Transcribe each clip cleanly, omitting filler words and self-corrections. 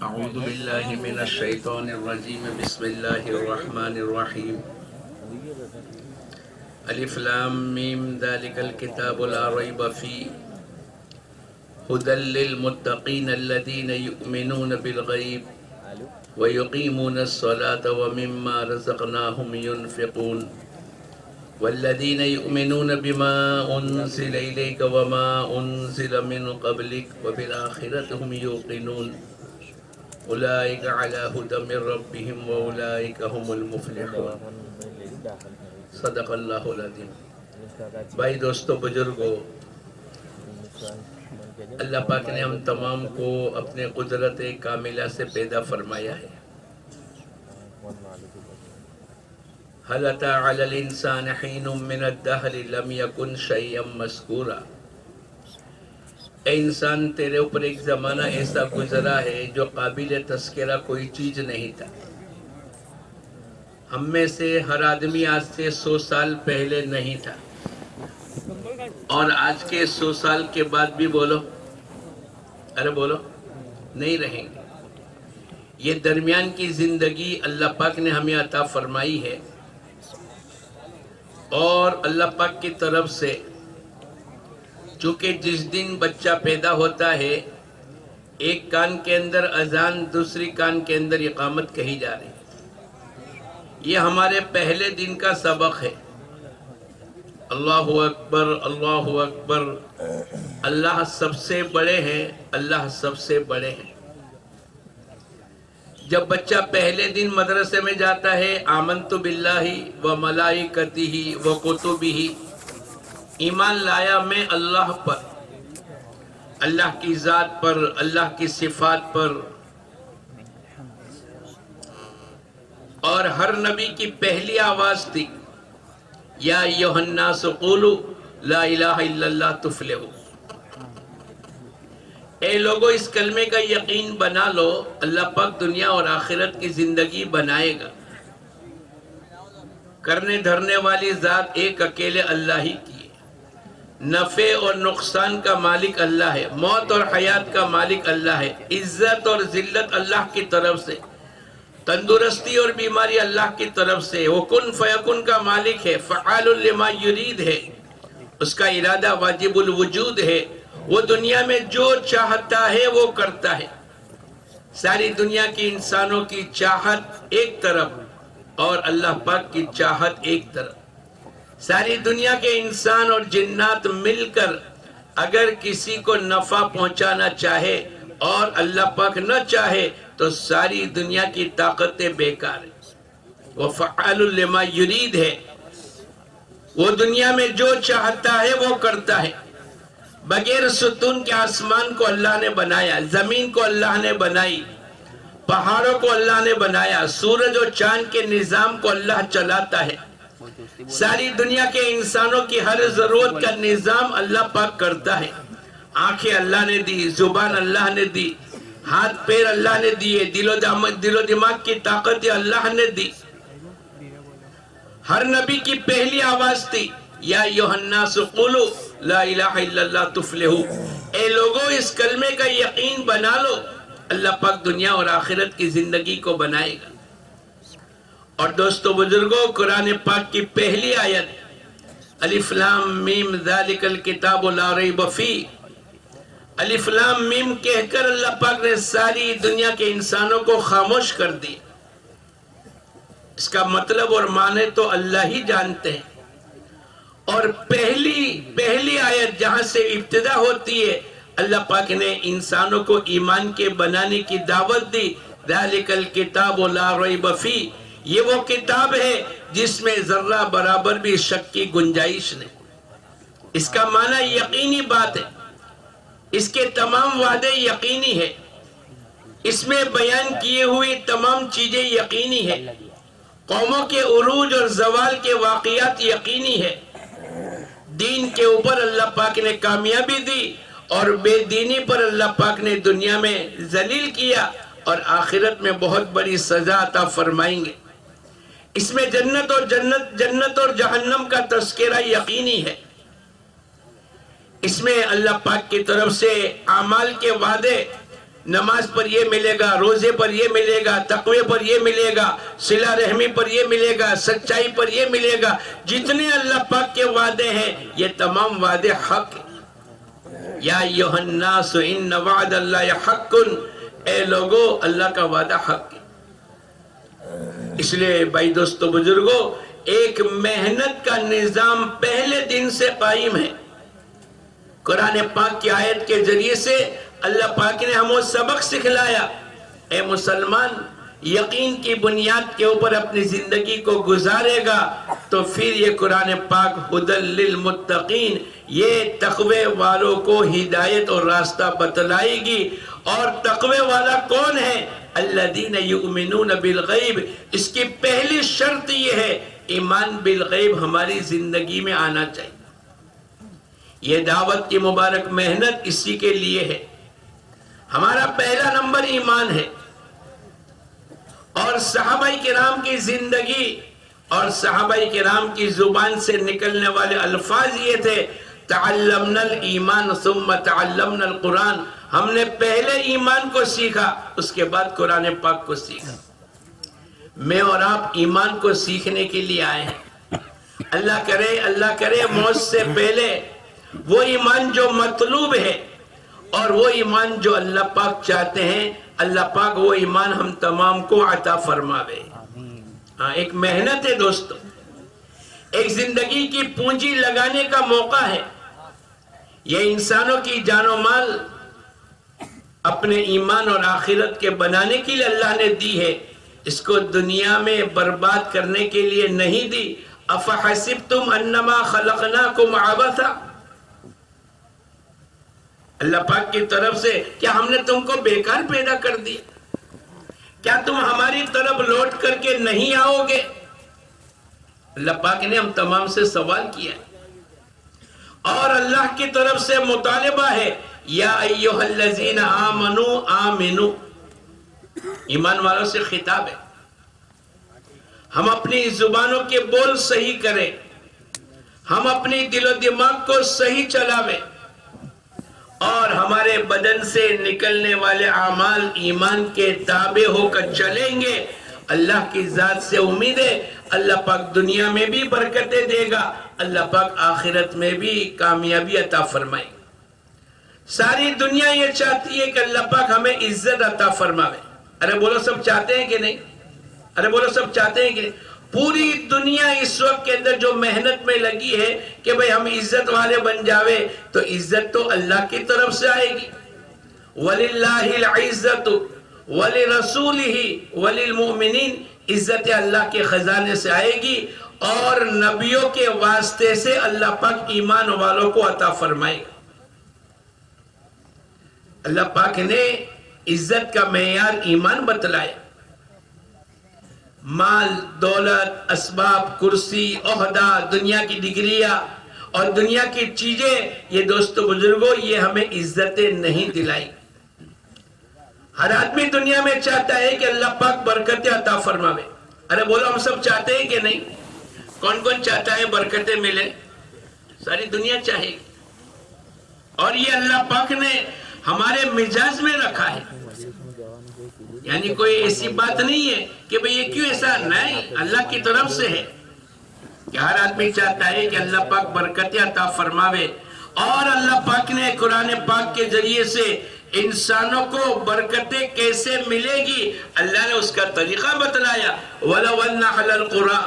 أعوذ بالله من الشيطان الرجيم بسم الله الرحمن الرحيم ألف لام ميم ذلك الكتاب لا ريب فيه هدى للمتقين الذين يؤمنون بالغيب ويقيمون الصلاة ومما رزقناهم ينفقون والذين يؤمنون بما أنزل إليك وما أنزل من قبلك وبالآخرة هم يوقنون أولئك على هدى من ربهم وأولئك هم المفلحون صدق اللہ العظیم۔ بھائی دوستو بزرگو، اللہ پاک نے ہم تمام کو اپنے قدرت کاملہ سے پیدا فرمایا ہے۔ هل أتى على الإنسان حين من الدهر لم يكن شيئا مذكورا۔ اے انسان، تیرے اوپر ایک زمانہ ایسا گزرا ہے جو قابل تذکرہ کوئی چیز نہیں تھا۔ ہم میں سے ہر آدمی آج سے 100 سال پہلے نہیں تھا، اور آج کے 100 سال کے بعد بھی بولو نہیں رہیں گے۔ یہ درمیان کی زندگی اللہ پاک نے ہمیں عطا فرمائی ہے، اور اللہ پاک کی طرف سے چونکہ جس دن بچہ پیدا ہوتا ہے، ایک کان کے اندر اذان، دوسری کان کے اندر اقامت کہی جا رہی ہے۔ یہ ہمارے پہلے دن کا سبق ہے۔ اللہ اکبر، اللہ اکبر، اللہ سب سے بڑے ہیں، اللہ سب سے بڑے ہیں۔ جب بچہ پہلے دن مدرسے میں جاتا ہے، آمنت باللہ و ملائکتہ و کتبہ، ایمان لایا میں اللہ پر، اللہ کی ذات پر، اللہ کی صفات پر۔ اور ہر نبی کی پہلی آواز تھی، یا ایھا الناس قولوا لا الہ الا اللہ تفلحوا۔ اے لوگو، اس کلمے کا یقین بنا لو، اللہ پاک دنیا اور آخرت کی زندگی بنائے گا۔ کرنے دھرنے والی ذات ایک اکیلے اللہ ہی کی ہے۔ نفع اور نقصان کا مالک اللہ ہے، موت اور حیات کا مالک اللہ ہے، عزت اور ذلت اللہ کی طرف سے، تندرستی اور بیماری اللہ کی طرف سے، وہ کن فیکن کا مالک ہے، فعال لما یرید ہے، اس کا ارادہ واجب الوجود ہے، وہ دنیا میں جو چاہتا ہے وہ کرتا ہے۔ ساری دنیا کی انسانوں کی چاہت ایک طرف اور اللہ پاک کی چاہت ایک طرف۔ ساری دنیا کے انسان اور جنات مل کر اگر کسی کو نفع پہنچانا چاہے اور اللہ پاک نہ چاہے تو ساری دنیا کی طاقتیں بیکار ہیں۔ وہ فعال لما یرید ہے، وہ دنیا میں جو چاہتا ہے وہ کرتا ہے۔ بغیر ستون کے آسمان کو اللہ نے بنایا، زمین کو اللہ نے بنائی، پہاڑوں کو اللہ نے بنایا، سورج اور چاند کے نظام کو اللہ چلاتا ہے۔ ساری دنیا کے انسانوں کی ہر ضرورت کا نظام اللہ پاک کرتا ہے۔ آنکھیں اللہ نے دی، زبان اللہ نے دی، ہاتھ پیر اللہ نے دیے، دل و دماغ کی طاقت اللہ نے دی۔ ہر نبی کی پہلی آواز تھی، یا ایھا الناس قولوا لا الہ الا اللہ تفلحوا۔ اے لوگو، اس کلمے کا یقین بنا لو، اللہ پاک دنیا اور آخرت کی زندگی کو بنائے گا۔ اور دوستو بزرگو، قرآن پاک کی پہلی آیت الف لام میم ذالک الکتاب لا ریب فیہ، الف لام میم کہہ کر اللہ پاک نے ساری دنیا کے انسانوں کو خاموش کر دی۔ اس کا مطلب اور معنی تو اللہ ہی جانتے ہیں۔ اور پہلی آیت جہاں سے ابتدا ہوتی ہے، اللہ پاک نے انسانوں کو ایمان کے بنانے کی دعوت دی۔ ذالک الکتاب لا ریب فیہ، یہ وہ کتاب ہے جس میں ذرہ برابر بھی شک کی گنجائش نہیں۔ اس کا معنی یقینی بات ہے، اس کے تمام وعدے یقینی ہے، اس میں بیان کیے ہوئے تمام چیزیں یقینی ہے، قوموں کے عروج اور زوال کے واقعات یقینی ہے، دین کے اوپر اللہ پاک نے کامیابی دی اور بے دینی پر اللہ پاک نے دنیا میں ذلیل کیا، اور آخرت میں بہت بڑی سزا عطا فرمائیں گے۔ اس میں جنت اور جہنم کا تذکرہ یقینی ہے۔ اس میں اللہ پاک کی طرف سے اعمال کے وعدے نماز پر یہ ملے گا، روزے پر یہ ملے گا، تقوی پر یہ ملے گا، صلہ رحمی پر یہ ملے گا، سچائی پر یہ ملے گا. جتنے اللہ پاک کے وعدے ہیں یہ تمام وعدے حق ہیں. یا ایھا الناس ان وعد اللہ حق، اے لوگو اللہ کا وعدہ حق ہے. اس لیے بھائی دوستو بزرگو، ایک محنت کا نظام پہلے دن سے قائم ہے. قرآن پاک کی آیت کے ذریعے سے اللہ پاک نے ہمیں سبق سکھلایا. اے مسلمان، یقین کی بنیاد کے اوپر اپنی زندگی کو گزارے گا تو پھر یہ قرآن پاک ھدی للمتقین، یہ تقوی والوں کو ہدایت اور راستہ بتلائے گی. اور تقوی والا کون ہے؟ الذین یؤمنون بالغیب. اس کی پہلی شرط یہ ہے ایمان بالغیب ہماری زندگی میں آنا چاہیے. یہ دعوت کی مبارک محنت اسی کے لیے ہے. ہمارا پہلا نمبر ایمان ہے. اور صحابہ کرام کی زندگی اور صحابہ کرام کی زبان سے نکلنے والے الفاظ یہ تھے، تعلمنا الایمان ثم تعلمنا القرآن. ہم نے پہلے ایمان کو سیکھا، اس کے بعد قرآن پاک کو سیکھا. میں اور آپ ایمان کو سیکھنے کے لیے آئے ہیں. اللہ کرے موت سے پہلے وہ ایمان جو مطلوب ہے اور وہ ایمان جو اللہ پاک چاہتے ہیں، اللہ پاک وہ ایمان ہم تمام کو عطا فرماوے. ایک محنت ہے دوستو، ایک زندگی کی پونجی لگانے کا موقع ہے. یہ انسانوں کی جان و مال اپنے ایمان اور آخرت کے بنانے کے لیے اللہ نے دی ہے، اس کو دنیا میں برباد کرنے کے لیے نہیں دی. افحسبتم انما خلقناکم عبثا، اللہ پاک کی طرف سے کیا ہم نے تم کو بیکار پیدا کر دیا؟ کیا تم ہماری طرف لوٹ کر کے نہیں آؤ گے؟ اللہ پاک نے ہم تمام سے سوال کیا ہے. اور اللہ کی طرف سے مطالبہ ہے، یا ایھا الذین آمنوا آمنوا. ایمان والوں سے خطاب ہے. ہم اپنی زبانوں کے بول صحیح کریں، ہم اپنی دل و دماغ کو صحیح چلاویں، اور ہمارے بدن سے نکلنے والے اعمال ایمان کے تابع ہو کر چلیں گے. اللہ کی ذات سے امید ہے اللہ پاک دنیا میں بھی برکتیں دے گا، اللہ پاک آخرت میں بھی کامیابی عطا فرمائے. ساری دنیا یہ چاہتی ہے کہ اللہ پاک ہمیں عزت عطا فرمائے. ارے بولو سب چاہتے ہیں کہ نہیں؟ ارے بولو سب چاہتے ہیں کہ نہیں؟ پوری دنیا اس وقت کے اندر جو محنت میں لگی ہے کہ بھئی ہم عزت والے بن جاوے، تو عزت تو اللہ کی طرف سے آئے گی. وَلِلَّهِ الْعِزَّةُ وَلِرَسُولِهِ وَلِلْمُؤْمِنِينَ. عزت اللہ کے خزانے سے آئے گی اور نبیوں کے واسطے سے اللہ پاک ایمان والوں کو عطا فرمائے گا. اللہ پاک نے عزت کا معیار ایمان بتلایا. مال، دولت، اسباب، کرسی، عہدہ، دنیا کی ڈگریاں اور دنیا کی چیزیں، یہ دوستو بزرگوں یہ ہمیں عزتیں نہیں دلائی. ہر آدمی دنیا میں چاہتا ہے کہ اللہ پاک برکتیں عطا فرماوے. ارے بولو ہم سب چاہتے ہیں کہ نہیں؟ کون کون چاہتا ہے برکتیں ملے؟ ساری دنیا چاہے گی. اور یہ اللہ پاک نے ہمارے مزاج میں رکھا ہے. یعنی کوئی ایسی بات نہیں ہے کہ بھئی یہ کیوں ایسا، نہیں، اللہ کی طرف سے ہے کہ ہر آدمی چاہتا ہے کہ اللہ پاک برکتیں عطا فرماوے. اور اللہ پاک نے قرآن پاک کے ذریعے سے انسانوں کو برکتیں کیسے ملے گی اللہ نے اس کا طریقہ بتلایا. وَلَوْ أَنَّ أَهْلَ الْقُرَىٰ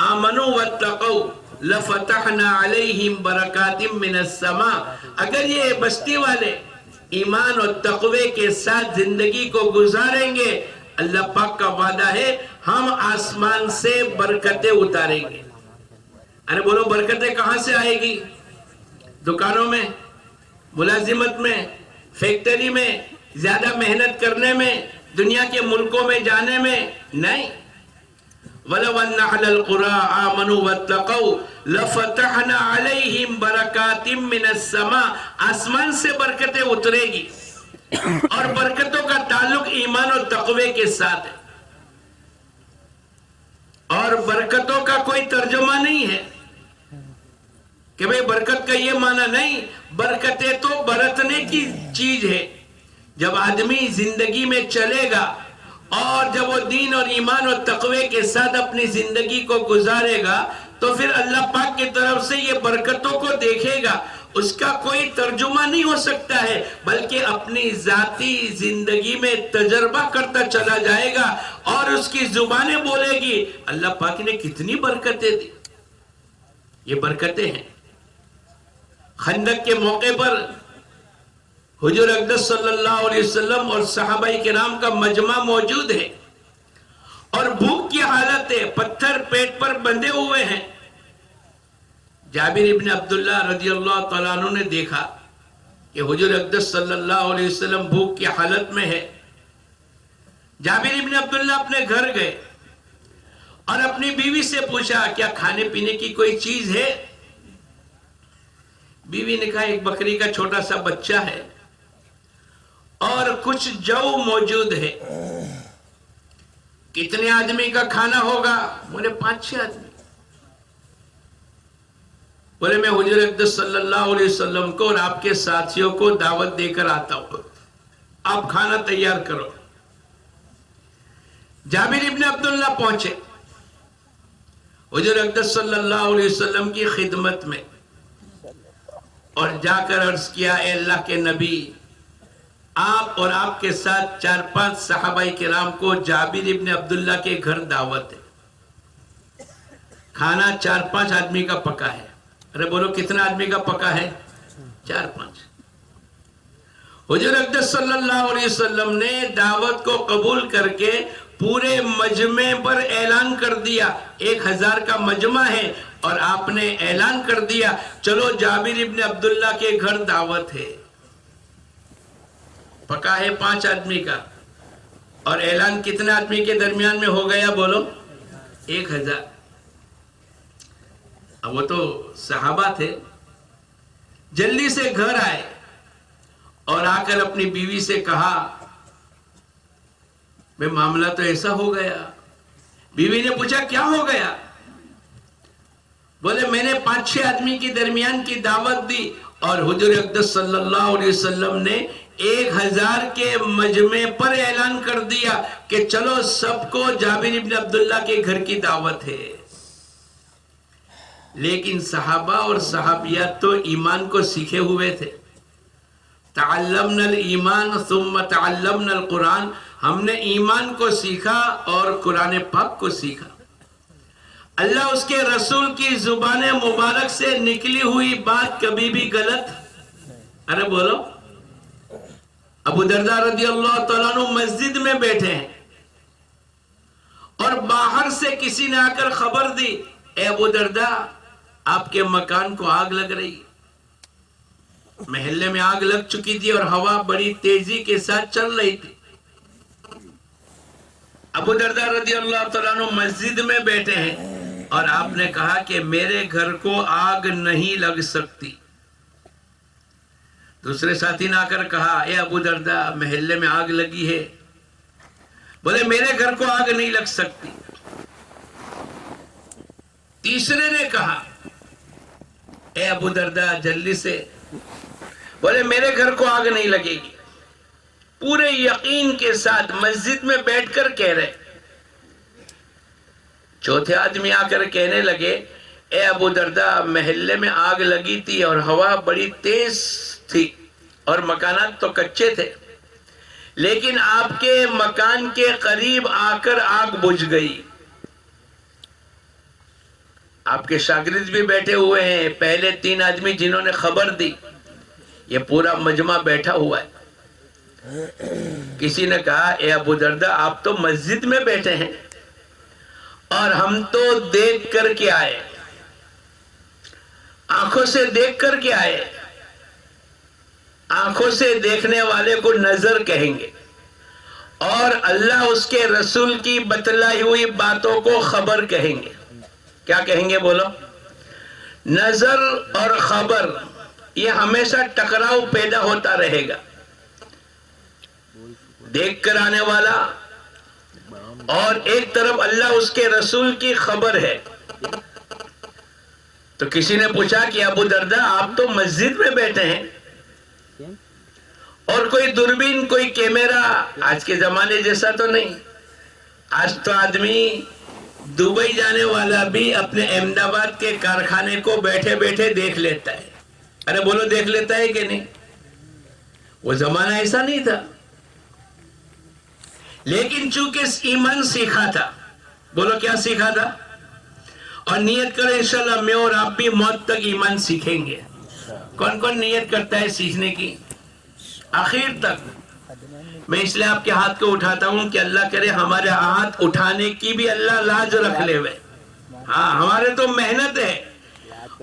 آمَنُوا وَاتَّقَوْا لَفَتَحْنَا عَلَيْهِمْ بَرَكَاتٍ مِّنَ السَّمَاءِ. اگر یہ بستی والے ایمان اور تقوی کے ساتھ زندگی کو گزاریں گے، اللہ پاک کا وعدہ ہے ہم آسمان سے برکتیں اتاریں گے. ارے بولو برکتیں کہاں سے آئے گی؟ دکانوں میں، ملازمت میں، فیکٹری میں، زیادہ محنت کرنے میں، دنیا کے ملکوں میں جانے میں نہیں. وَلَوْ أَنَّ أَهْلَ الْقُرَىٰ آمَنُوا وَاتَّقَوْا لَفَتَحْنَا عَلَيْهِمْ بَرَكَاتٍ مِّنَ السَّمَاءِ. آسمان سے برکتیں اترے گی. اور برکتوں کا تعلق ایمان اور تقوی کے ساتھ ہے. اور برکتوں کا کوئی ترجمہ نہیں ہے کہ بھئی برکت کا یہ معنی نہیں. برکتیں تو برتنے کی چیز ہے. جب آدمی زندگی میں چلے گا اور جب وہ دین اور ایمان اور تقوی کے ساتھ اپنی زندگی کو گزارے گا تو پھر اللہ پاک کی طرف سے یہ برکتوں کو دیکھے گا. اس کا کوئی ترجمہ نہیں ہو سکتا ہے بلکہ اپنی ذاتی زندگی میں تجربہ کرتا چلا جائے گا اور اس کی زبانیں بولے گی اللہ پاک نے کتنی برکتیں دی. یہ برکتیں ہیں. خندق کے موقع پر حضور اقدس صلی اللہ علیہ وسلم اور صحابہ کرام کا مجمع موجود ہے اور بھوک کی حالت ہے, پتھر پیٹ پر بندھے ہوئے ہیں. جابر ابن عبداللہ رضی اللہ تعالیٰ عنہ نے دیکھا کہ حضور اقدس صلی اللہ علیہ وسلم بھوک کی حالت میں ہے. جابر ابن عبداللہ اپنے گھر گئے اور اپنی بیوی سے پوچھا کیا کھانے پینے کی کوئی چیز ہے؟ بیوی نے کہا ایک بکری کا چھوٹا سا بچہ ہے اور کچھ جو موجود ہے. کتنے آدمی کا کھانا ہوگا؟ بولے 5-6 آدمی. بولے میں حضور اقدس صلی اللہ علیہ وسلم کو اور آپ کے ساتھیوں کو دعوت دے کر آتا ہوں, آپ کھانا تیار کرو. جابر ابن عبداللہ پہنچے حضور اقدس صلی اللہ علیہ وسلم کی خدمت میں اور جا کر عرض کیا اے اللہ کے نبی, آپ اور آپ کے ساتھ 4-5 صحابہ کرام کو جابر ابن عبداللہ کے گھر دعوت ہے. کھانا 4-5 آدمی کا پکا ہے. ارے بولو کتنا آدمی کا پکا ہے؟ 4-5. حضور اقدس صلی اللہ علیہ وسلم نے دعوت کو قبول کر کے پورے مجمع پر اعلان کر دیا. 1000 کا مجمع ہے اور آپ نے اعلان کر دیا چلو جابر ابن عبداللہ کے گھر دعوت ہے. پکا ہے 5 آدمی کا اور اعلان کتنے آدمی کے درمیان میں ہو گیا؟ بولو 1000. اب وہ تو صحابہ تھے, جلدی سے گھر آئے اور آ کر اپنی بیوی سے کہا میں معاملہ تو ایسا ہو گیا. بیوی نے پوچھا کیا ہو گیا؟ بولے میں نے 5-6 آدمی کے درمیان کی دعوت دی اور حضور اقدس صلی اللہ علیہ وسلم نے 1000 کے مجمع پر اعلان کر دیا کہ چلو سب کو جابر ابن عبداللہ کے گھر کی دعوت ہے. لیکن صحابہ اور صحابیات تو ایمان کو سیکھے ہوئے تھے. تعلمنا الایمان ثم تعلمنا القرآن. ہم نے ایمان کو سیکھا اور قرآن پاک کو سیکھا. اللہ اس کے رسول کی زبان مبارک سے نکلی ہوئی بات کبھی بھی غلط. ارے بولو. ابو درداء رضی اللہ تعالیٰ عنہ مسجد میں بیٹھے ہیں اور باہر سے کسی نے آ کر خبر دی اے ابو درداء آپ کے مکان کو آگ لگ رہی. محلے میں آگ لگ چکی تھی اور ہوا بڑی تیزی کے ساتھ چل رہی تھی. ابو درداء رضی اللہ تعالیٰ عنہ مسجد میں بیٹھے ہیں اور آپ نے کہا کہ میرے گھر کو آگ نہیں لگ سکتی. دوسرے ساتھی نے آ کر کہا اے ابو درداء محلے میں آگ لگی ہے. بولے میرے گھر کو آگ نہیں لگ سکتی. تیسرے نے کہا اے ابو درداء جلدی سے. بولے میرے گھر کو آگ نہیں لگے گی. پورے یقین کے ساتھ مسجد میں بیٹھ کر کہہ رہے. چوتھے آدمی آ کر کہنے لگے اے ابو درداء محلے میں آگ لگی تھی اور ہوا بڑی تیز تھی اور مکانات تو کچے تھے لیکن آپ کے مکان کے قریب آ کر آگ بجھ گئی. آپ کے شاگرد بھی بیٹھے ہوئے ہیں. پہلے 3 آدمی جنہوں نے خبر دی, یہ پورا مجمع بیٹھا ہوا ہے. کسی نے کہا اے ابو درداء آپ تو مسجد میں بیٹھے ہیں اور ہم تو دیکھ کر کے آئے, آنکھوں سے دیکھ کر کے آئے. آنکھوں سے دیکھنے والے کو نظر کہیں گے اور اللہ اس کے رسول کی بتلائی ہوئی باتوں کو خبر کہیں گے. کیا کہیں گے بولو؟ نظر اور خبر یہ ہمیشہ ٹکراؤ پیدا ہوتا رہے گا. دیکھ کر آنے والا اور ایک طرف اللہ اس کے رسول کی خبر ہے. تو کسی نے پوچھا کہ ابو درداء آپ تو مسجد میں بیٹھے ہیں اور کوئی دوربین کوئی کیمرہ آج کے زمانے جیسا تو نہیں. آج تو آدمی دبئی جانے والا بھی اپنے احمد آباد کے کارخانے کو بیٹھے بیٹھے دیکھ لیتا ہے. ارے بولو دیکھ لیتا ہے کہ نہیں؟ وہ زمانہ ایسا نہیں تھا. لیکن چونکہ ایمان سیکھا تھا. بولو کیا سیکھا تھا؟ اور نیت کرے انشاءاللہ میں اور آپ بھی موت تک ایمان سیکھیں گے. کون کون نیت کرتا ہے سیکھنے کی آخر تک؟ میں اس لیے آپ کے ہاتھ کو اٹھاتا ہوں کہ اللہ کرے ہمارے ہاتھ اٹھانے کی بھی اللہ لاج رکھ لے ہوئے. ہاں ہمارے تو محنت ہے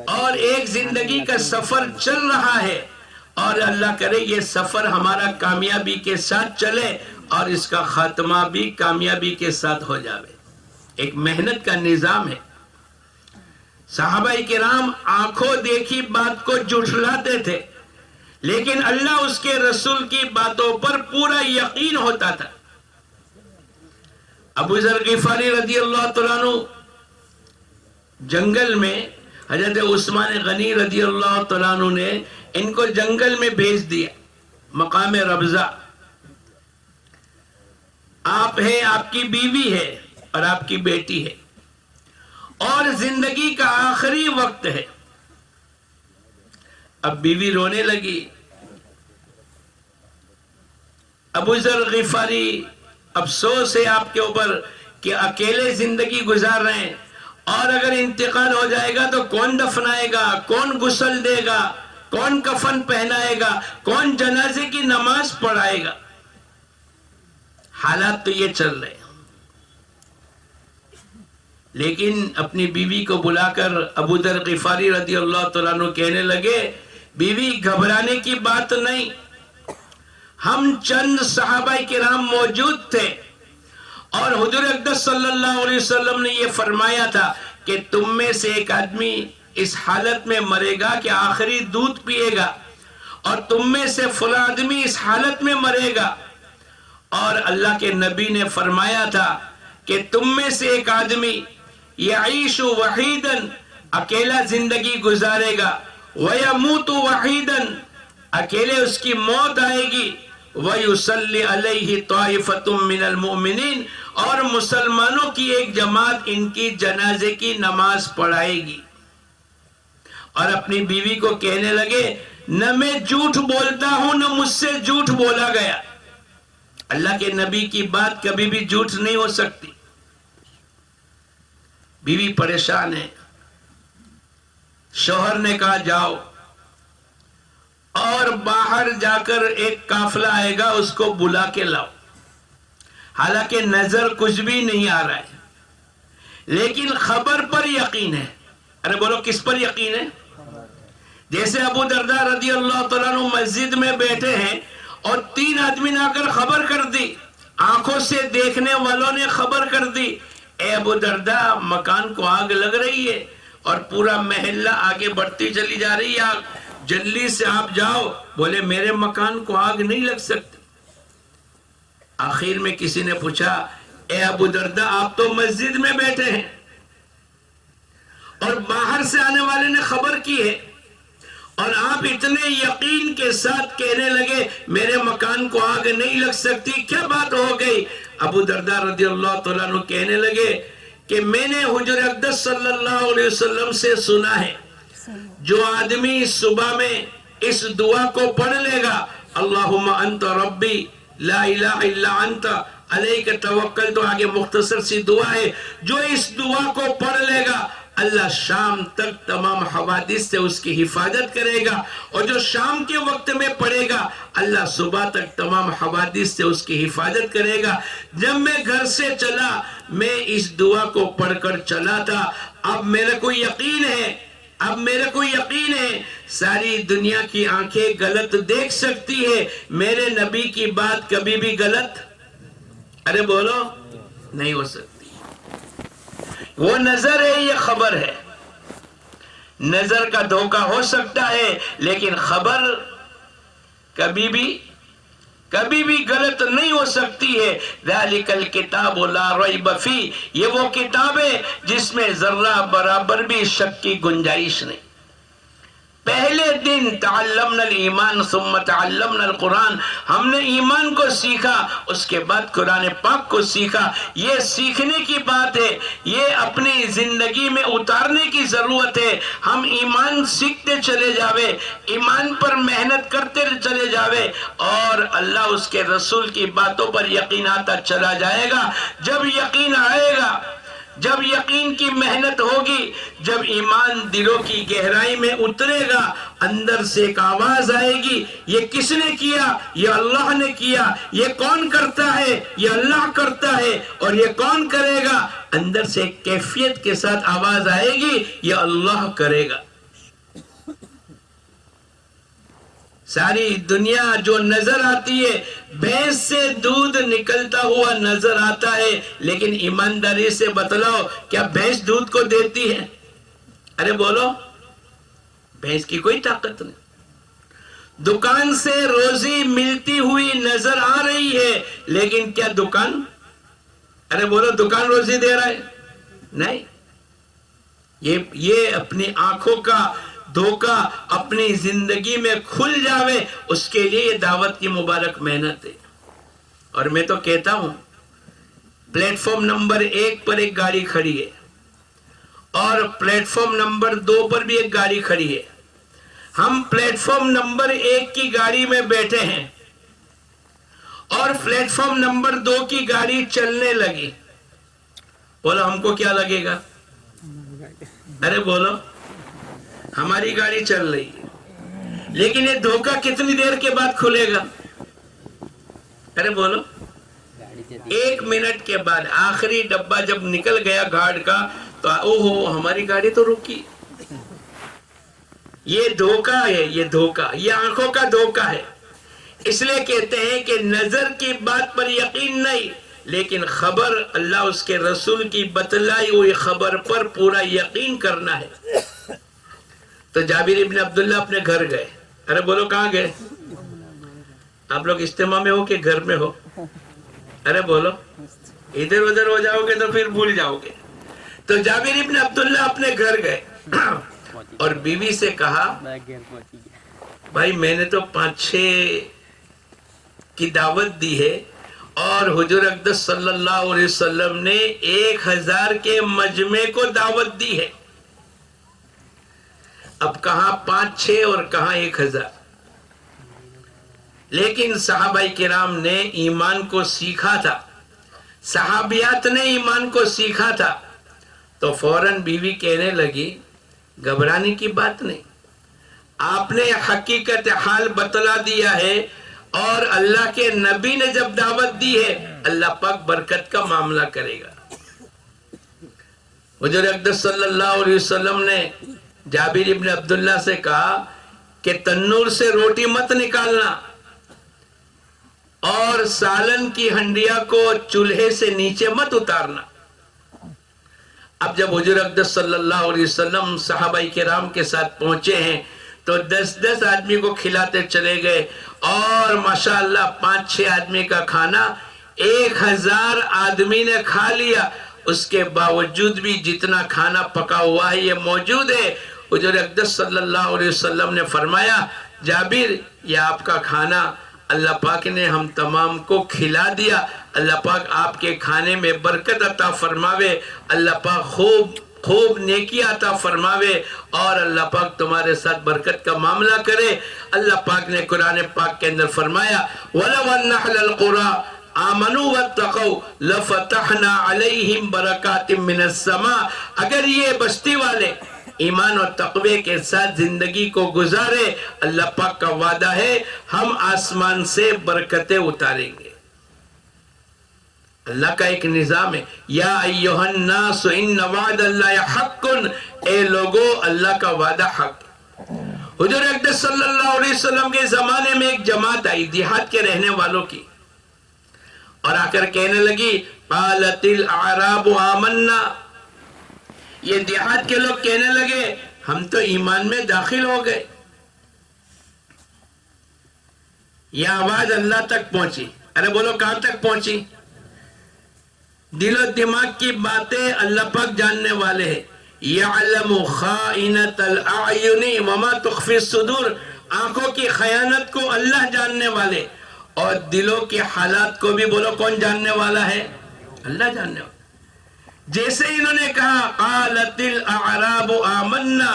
اور ایک زندگی کا سفر چل رہا ہے، اور اللہ کرے یہ سفر ہمارا کامیابی کے ساتھ چلے اور اس کا خاتمہ بھی کامیابی کے ساتھ ہو جاوے. ایک محنت کا نظام ہے. صحابہ کرام آنکھوں دیکھی بات کو جھٹلاتے تھے، لیکن اللہ اس کے رسول کی باتوں پر پورا یقین ہوتا تھا. ابو ذر غفاری رضی اللہ تعالیٰ عنہ جنگل میں حضرت عثمان غنی رضی اللہ تعالیٰ عنہ نے ان کو جنگل میں بھیج دیا مقام ربضہ. آپ ہیں، آپ کی بیوی ہے اور آپ کی بیٹی ہے، اور زندگی کا آخری وقت ہے. اب بیوی رونے لگی. ابو ذر غفاری افسوس ہے آپ کے اوپر کہ اکیلے زندگی گزار رہے ہیں، اور اگر انتقال ہو جائے گا تو کون دفنائے گا، کون غسل دے گا، کون کفن پہنائے گا، کون جنازے کی نماز پڑھائے گا. حالات تو یہ چل رہے ہیں. لیکن اپنی بیوی کو بلا کر ابو ذر غفاری رضی اللہ تعالیٰ عنہ کہنے لگے، بیوی گھبرانے کی بات نہیں، ہم چند صحابہ کرام موجود تھے اور حضور اقدس صلی اللہ علیہ وسلم نے یہ فرمایا تھا کہ تم میں سے ایک آدمی اس حالت میں مرے گا کہ آخری دودھ پیے گا، اور تم میں سے فلاں آدمی اس حالت میں مرے گا. اور اللہ کے نبی نے فرمایا تھا کہ تم میں سے ایک آدمی یعیش وحیداً اکیلا زندگی گزارے گا، ویموت وحیداً اکیلے اس کی موت آئے گی، ویصلی علیہ طائفۃ من المؤمنین اور مسلمانوں کی ایک جماعت ان کی جنازے کی نماز پڑھائے گی. اور اپنی بیوی کو کہنے لگے، نہ میں جھوٹ بولتا ہوں نہ مجھ سے جھوٹ بولا گیا. اللہ کے نبی کی بات کبھی بھی جھوٹ نہیں ہو سکتی. بیوی پریشان ہے. شوہر نے کہا جاؤ اور باہر جا کر ایک قافلہ آئے گا اس کو بلا کے لاؤ. حالانکہ نظر کچھ بھی نہیں آ رہا ہے، لیکن خبر پر یقین ہے. ارے بولو کس پر یقین ہے؟ جیسے ابو درداء رضی اللہ تعالیٰ عنہ مسجد میں بیٹھے ہیں اور 3 آدمی نے آ کر خبر کر دی، آنکھوں سے دیکھنے والوں نے خبر کر دی، اے ابو درداء مکان کو آگ لگ رہی ہے اور پورا محلہ آگے بڑھتی چلی جا رہی ہے، آگ جلدی سے آپ جاؤ. بولے میرے مکان کو آگ نہیں لگ سکتی. آخر میں کسی نے پوچھا، اے ابو درداء آپ تو مسجد میں بیٹھے ہیں اور باہر سے آنے والے نے خبر کی ہے، اور آپ اتنے یقین کے ساتھ کہنے لگے میرے مکان کو آگ نہیں لگ سکتی، کیا بات ہو گئی؟ ابو درداء رضی اللہ تعالیٰ عنہ کہنے لگے کہ میں نے حضور اقدس صلی اللہ علیہ وسلم سے سنا ہے، جو آدمی صبح میں اس دعا کو پڑھ لے گا، اللہم انت ربی لا الہ الا انت علیک توکل، تو آگے مختصر سی دعا ہے، جو اس دعا کو پڑھ لے گا اللہ شام تک تمام حوادث سے اس کی حفاظت کرے گا، اور جو شام کے وقت میں پڑھے گا اللہ صبح تک تمام حوادث سے اس کی حفاظت کرے گا. جب میں گھر سے چلا میں اس دعا کو پڑھ کر چلا تھا. اب میرے کو یقین ہے ساری دنیا کی آنکھیں غلط دیکھ سکتی ہے، میرے نبی کی بات کبھی بھی غلط ارے بولو نہیں ہو سکتی. وہ نظر ہے، یہ خبر ہے. نظر کا دھوکہ ہو سکتا ہے لیکن خبر کبھی بھی غلط نہیں ہو سکتی ہے. ذالک الکتاب لا ریب فیہ، یہ وہ کتاب ہے جس میں ذرہ برابر بھی شک کی گنجائش نہیں. پہلے دن تعلمنا الایمان ثم تعلمنا القرآن، ہم نے ایمان کو سیکھا، اس کے بعد قرآن پاک کو سیکھا۔ یہ سیکھنے کی بات ہے، یہ اپنی زندگی میں اتارنے کی ضرورت ہے۔ ہم ایمان سیکھتے چلے جاوے، ایمان پر محنت کرتے چلے جاوے، اور اللہ اس کے رسول کی باتوں پر یقین آتا چلا جائے گا۔ جب یقین آئے گا، جب یقین کی محنت ہوگی، جب ایمان دلوں کی گہرائی میں اترے گا، اندر سے ایک آواز آئے گی، یہ کس نے کیا؟ یہ اللہ نے کیا۔ یہ کون کرتا ہے؟ یہ اللہ کرتا ہے۔ اور یہ کون کرے گا؟ اندر سے ایک کیفیت کے ساتھ آواز آئے گی، یہ اللہ کرے گا۔ ساری دنیا جو نظر آتی ہے، بھینس سے دودھ نکلتا ہوا نظر آتا ہے، لیکن ایمانداری سے بتلاؤ، کیا بھینس دودھ کو دیتی ہے؟ ارے بولو، بھینس کی کوئی طاقت نہیں۔ دکان سے روزی ملتی ہوئی نظر آ رہی ہے، لیکن کیا دکان، ارے بولو، دکان روزی دے رہا ہے؟ نہیں۔ یہ اپنی آنکھوں کا دھوکہ اپنی زندگی میں کھل جاوے، اس کے لیے یہ دعوت کی مبارک محنت ہے۔ اور میں تو کہتا ہوں، پلیٹ فارم نمبر 1 پر ایک گاڑی کھڑی ہے، اور پلیٹ فارم نمبر 2 پر بھی ایک گاڑی کھڑی ہے۔ ہم پلیٹ فارم نمبر 1 کی گاڑی میں بیٹھے ہیں، اور پلیٹ فارم نمبر 2 کی گاڑی چلنے لگی، بولو ہم کو کیا لگے گا؟ ارے بولو، ہماری گاڑی چل رہی ہے، لیکن یہ دھوکہ کتنی دیر کے بعد کھلے گا؟ ارے بولو، 1 منٹ کے بعد۔ آخری ڈبہ جب نکل گیا گھاٹ کا تو اوہو، ہماری گاڑی تو رکی۔ یہ دھوکہ ہے، یہ دھوکہ، یہ آنکھوں کا دھوکہ ہے۔ اس لیے کہتے ہیں کہ نظر کی بات پر یقین نہیں، لیکن خبر، اللہ اس کے رسول کی بتلائی ہوئی خبر پر پورا یقین کرنا ہے۔ تو جابر ابن عبداللہ اپنے گھر گئے۔ ارے بولو کہاں گئے؟ آپ لوگ اجتماع میں ہو کہ گھر میں ہو؟ ارے بولو، ادھر ادھر ہو جاؤ گے تو پھر بھول جاؤ گے۔ تو جابر ابن عبداللہ اپنے گھر گئے اور بیوی سے کہا، بھائی میں نے تو 5-6 کی دعوت دی ہے، اور حضور اقدس صلی اللہ علیہ وسلم نے 1000 کے مجمع کو دعوت دی ہے، اب کہاں 5-6 اور کہاں 1000؟ لیکن صحابہ کرام نے ایمان کو سیکھا تھا، صحابیات نے ایمان کو سیکھا تھا، تو فوراً بیوی کہنے لگی، گھبرانے کی بات نہیں، آپ نے حقیقت حال بتلا دیا ہے، اور اللہ کے نبی نے جب دعوت دی ہے، اللہ پاک برکت کا معاملہ کرے گا۔ حضور اقدس صلی اللہ علیہ وسلم نے جابر ابن عبداللہ سے کہا کہ تنور سے روٹی مت نکالنا، اور سالن کی ہنڈیا کو چولہے سے نیچے مت اتارنا۔ اب جب حضور اقدس صلی اللہ علیہ وسلم صحابہ کرام کے ساتھ پہنچے ہیں تو 10-10 آدمی کو کھلاتے چلے گئے، اور ماشاءاللہ 5-6 آدمی کا کھانا 1000 آدمی نے کھا لیا۔ اس کے باوجود بھی جتنا کھانا پکا ہوا ہے یہ موجود ہے۔ حضور اقدس صلی اللہ علیہ وسلم نے فرمایا، جابر یہ آپ کا کھانا اللہ پاک نے ہم تمام کو کھلا دیا، اللہ پاک آپ کے کھانے میں برکت عطا فرماوے، اللہ پاک خوب نیکی عطا فرماوے، اور اللہ پاک تمہارے ساتھ برکت کا معاملہ کرے۔ اللہ پاک نے قرآن پاک کے اندر فرمایا، وَلَوْ أَنَّ أَهْلَ الْقُرَىٰ آمنوا واتقوا لفتحنا علیہم برکات من السماء، اگر یہ بستی والے ایمان اور تقوی کے ساتھ زندگی کو گزارے، اللہ پاک کا وعدہ ہے ہم آسمان سے برکتیں اتاریں گے۔ اللہ کا ایک نظام ہے، یا ایھا الناس ان وعد اللہ حق، اے لوگو اللہ کا وعدہ حق۔ حضور اقدس صلی اللہ علیہ وسلم کے زمانے میں ایک جماعت آئی دیہات کے رہنے والوں کی، اور آ کر کہنے لگی، قالت الاعراب آمنا، یہ دیہات کے لوگ کہنے لگے ہم تو ایمان میں داخل ہو گئے۔ یہ آواز اللہ تک پہنچی۔ ارے بولو کہاں تک پہنچی؟ دل و دماغ کی باتیں اللہ پاک جاننے والے ہیں۔ یعلم خائنۃ الاعین وما تخفی الصدور، آنکھوں کی خیانت کو اللہ جاننے والے، اور دلوں کے حالات کو بھی بولو کون جاننے والا ہے؟ اللہ جاننے والا۔ جیسے انہوں نے کہا قالت الاعراب آمنا،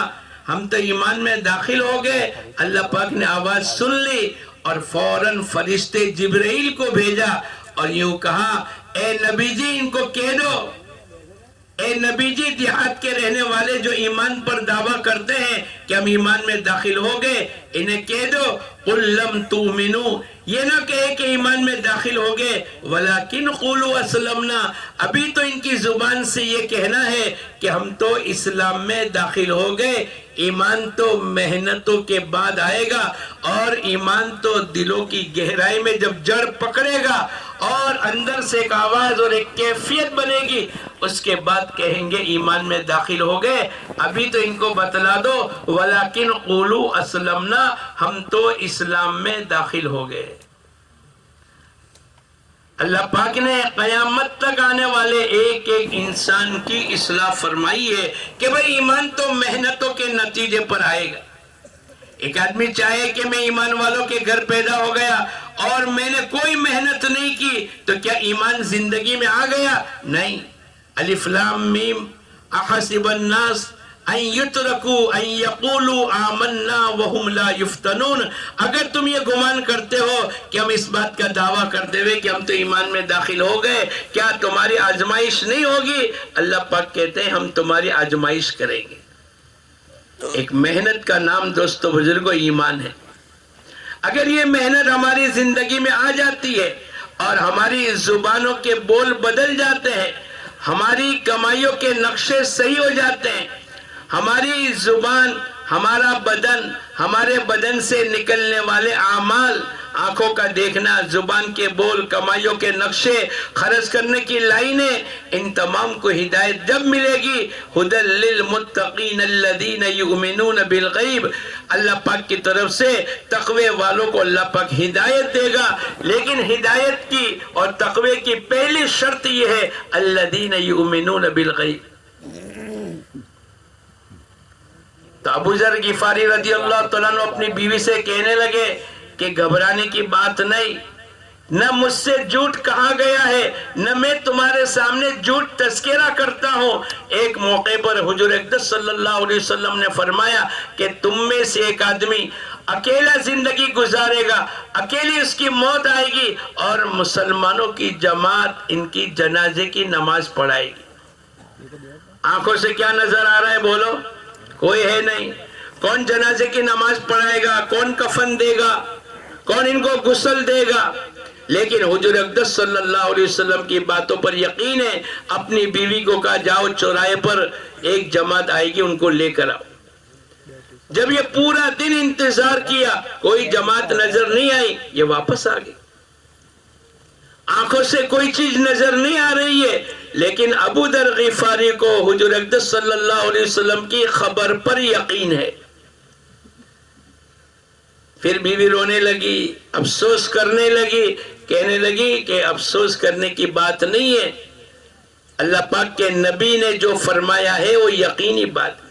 ہم تو ایمان میں داخل ہو گئے، اللہ پاک نے آواز سن لی اور فوراً فرشتے جبرائیل کو بھیجا اور یوں کہا اے نبی جی ان کو کہہ دو، اے نبی جی دیہات کے رہنے والے جو ایمان پر دعویٰ کرتے ہیں کہ ہم ایمان میں داخل ہو گئے، انہیں کہہ دو قل لم تؤمنوا، یہ نہ کہے کہ ایمان میں داخل ہو گئے، ولیکن قولوا اسلمنا، ابھی تو ان کی زبان سے یہ کہنا ہے کہ ہم تو اسلام میں داخل ہو گئے۔ ایمان تو محنتوں کے بعد آئے گا، اور ایمان تو دلوں کی گہرائی میں جب جڑ پکڑے گا اور اندر سے ایک آواز اور ایک کیفیت بنے گی، اس کے بعد کہیں گے ایمان میں داخل ہو گئے۔ ابھی تو ان کو بتلا دو ولیکن قولوا اسلمنا، ہم تو اسلام میں داخل ہو گئے۔ اللہ پاک نے قیامت تک آنے والے ایک ایک انسان کی اصلاح فرمائی ہے کہ بھئی ایمان تو محنتوں کے نتیجے پر آئے گا۔ ایک آدمی چاہے کہ میں ایمان والوں کے گھر پیدا ہو گیا اور میں نے کوئی محنت نہیں کی، تو کیا ایمان زندگی میں آ گیا؟ نہیں۔ الف لام میم احسب الناس ان یترکوا ان یقولوا آمنا وهم لا یفتنون، اگر تم یہ گمان کرتے ہو کہ ہم اس بات کا دعویٰ کرتے ہوئے کہ ہم تو ایمان میں داخل ہو گئے، کیا تمہاری آزمائش نہیں ہوگی؟ اللہ پاک کہتے ہیں ہم تمہاری آزمائش کریں گے۔ ایک محنت کا نام دوستو بزرگوں ایمان ہے۔ اگر یہ محنت ہماری زندگی میں آ جاتی ہے اور ہماری زبانوں کے بول بدل جاتے ہیں، ہماری کمائیوں کے نقشے صحیح ہو جاتے ہیں، ہماری زبان، ہمارا بدن، ہمارے بدن سے نکلنے والے اعمال، آنکھوں کا دیکھنا، زبان کے بول، کمائیوں کے نقشے، خرچ کرنے کی لائنیں، ان تمام کو ہدایت جب ملے گی، ھدی للمتقین الذین یؤمنون بالغیب، اللہ پاک کی طرف سے تقوی والوں کو اللہ پاک ہدایت دے گا۔ لیکن ہدایت کی اور تقوی کی پہلی شرط یہ ہے الذین یؤمنون بالغیب۔ تو ابو ذر غفاری رضی اللہ تعالیٰ عنہ اپنی بیوی سے کہنے لگے کہ گھبرانے کی بات نہیں، نہ مجھ سے جھوٹ کہا گیا ہے، نہ میں تمہارے سامنے جھوٹ تذکرہ کرتا ہوں۔ ایک موقع پر حضور اقدس صلی اللہ علیہ وسلم نے فرمایا کہ تم میں سے ایک آدمی اکیلا زندگی گزارے گا، اکیلی اس کی موت آئے گی، اور مسلمانوں کی جماعت ان کی جنازے کی نماز پڑھائے گی۔ آنکھوں سے کیا نظر آ رہا ہے بولو؟ کوئی ہے نہیں۔ کون جنازے کی نماز پڑھائے گا؟ کون کفن دے گا؟ کون ان کو غسل دے گا؟ لیکن حضور اقدس صلی اللہ علیہ وسلم کی باتوں پر یقین ہے، اپنی بیوی کو کہا جاؤ چوراہے پر ایک جماعت آئے گی، ان کو لے کر آؤ۔ جب یہ پورا دن انتظار کیا، کوئی جماعت نظر نہیں آئی، یہ واپس آ گئی۔ آنکھوں سے کوئی چیز نظر نہیں آ رہی ہے، لیکن ابو ذر غفاری کو حضور اقدس صلی اللہ علیہ وسلم کی خبر پر یقین ہے۔ پھر بیوی رونے لگی، افسوس کرنے لگی، کہنے لگی کہ افسوس کرنے کی بات نہیں ہے، اللہ پاک کے نبی نے جو فرمایا ہے وہ یقینی بات۔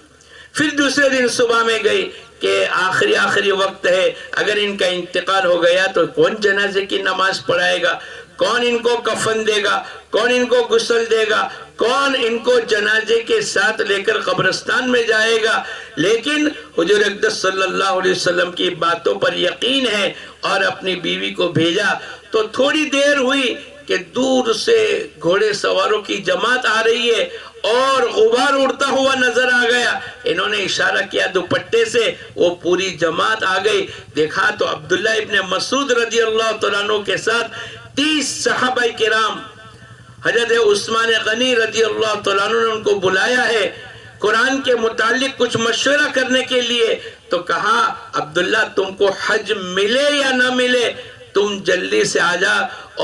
پھر دوسرے دن صبح میں گئی کہ آخری وقت ہے، اگر ان کا انتقال ہو گیا تو کون جنازے کی نماز پڑھائے گا؟ کون ان کو کفن دے گا؟ کون ان کو غسل دے گا؟ کون ان کو جنازے کے ساتھ لے کر قبرستان میں جائے گا؟ لیکن حضور اقدس صلی اللہ علیہ وسلم کی باتوں پر یقین ہے اور اپنی بیوی کو بھیجا۔ تو تھوڑی دیر ہوئی کہ دور سے گھوڑے سواروں کی جماعت آ رہی ہے اور غبار اڑتا ہوا نظر آ گیا۔ انہوں نے اشارہ کیا دوپٹے سے، وہ پوری جماعت آ گئی۔ دیکھا تو عبداللہ ابن مسعود رضی اللہ تعالیٰ عنہ کے ساتھ 30 صحابہ کرام، حضرت عثمان غنی رضی اللہ تعالیٰ عنہ نے ان کو بلایا ہے قرآن کے متعلق کچھ مشورہ کرنے کے لیے۔ تو کہا عبداللہ تم کو حج ملے یا نہ ملے، تم جلدی سے آ جا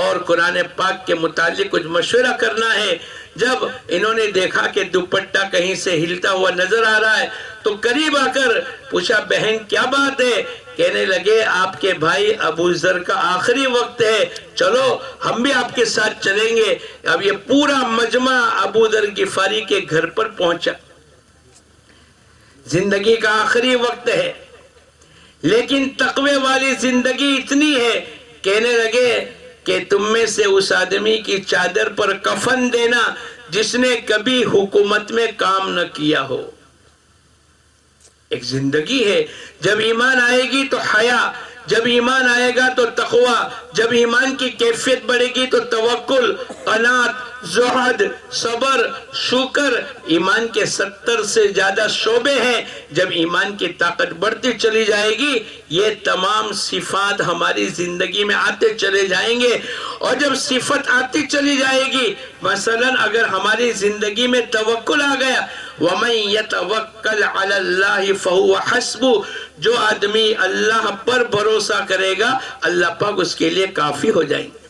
اور قرآن پاک کے متعلق کچھ مشورہ کرنا ہے۔ جب انہوں نے دیکھا کہ دوپٹہ کہیں سے ہلتا ہوا نظر آ رہا ہے تو قریب آ کر پوچھا بہن کیا بات ہے؟ کہنے لگے آپ کے بھائی ابو ذر کا آخری وقت ہے، چلو ہم بھی آپ کے ساتھ چلیں گے۔ اب یہ پورا مجمع ابو ذر غفاری کے گھر پر پہنچا۔ زندگی کا آخری وقت ہے، لیکن تقوی والی زندگی اتنی ہے، کہنے لگے کہ تم میں سے اس آدمی کی چادر پر کفن دینا جس نے کبھی حکومت میں کام نہ کیا ہو۔ ایک زندگی ہے، جب ایمان آئے گی تو حیا، جب ایمان آئے گا تو تقوی، جب ایمان کی کیفیت بڑھے گی تو توکل، قناعت، زہد، صبر، شکر۔ ایمان کے 70 سے زیادہ شعبے ہیں، جب ایمان کی طاقت بڑھتی چلی جائے گی یہ تمام صفات ہماری زندگی میں آتے چلے جائیں گے، اور جب صفت آتی چلی جائے گی، مثلا اگر ہماری زندگی میں توکل آ گیا، وَمَن يَتَوَكَّلْ عَلَى اللَّهِ فَهُوَ حَسْبُهُ، جو آدمی اللہ پر بھروسہ کرے گا اللہ پاک اس کے لیے کافی ہو جائیں گے۔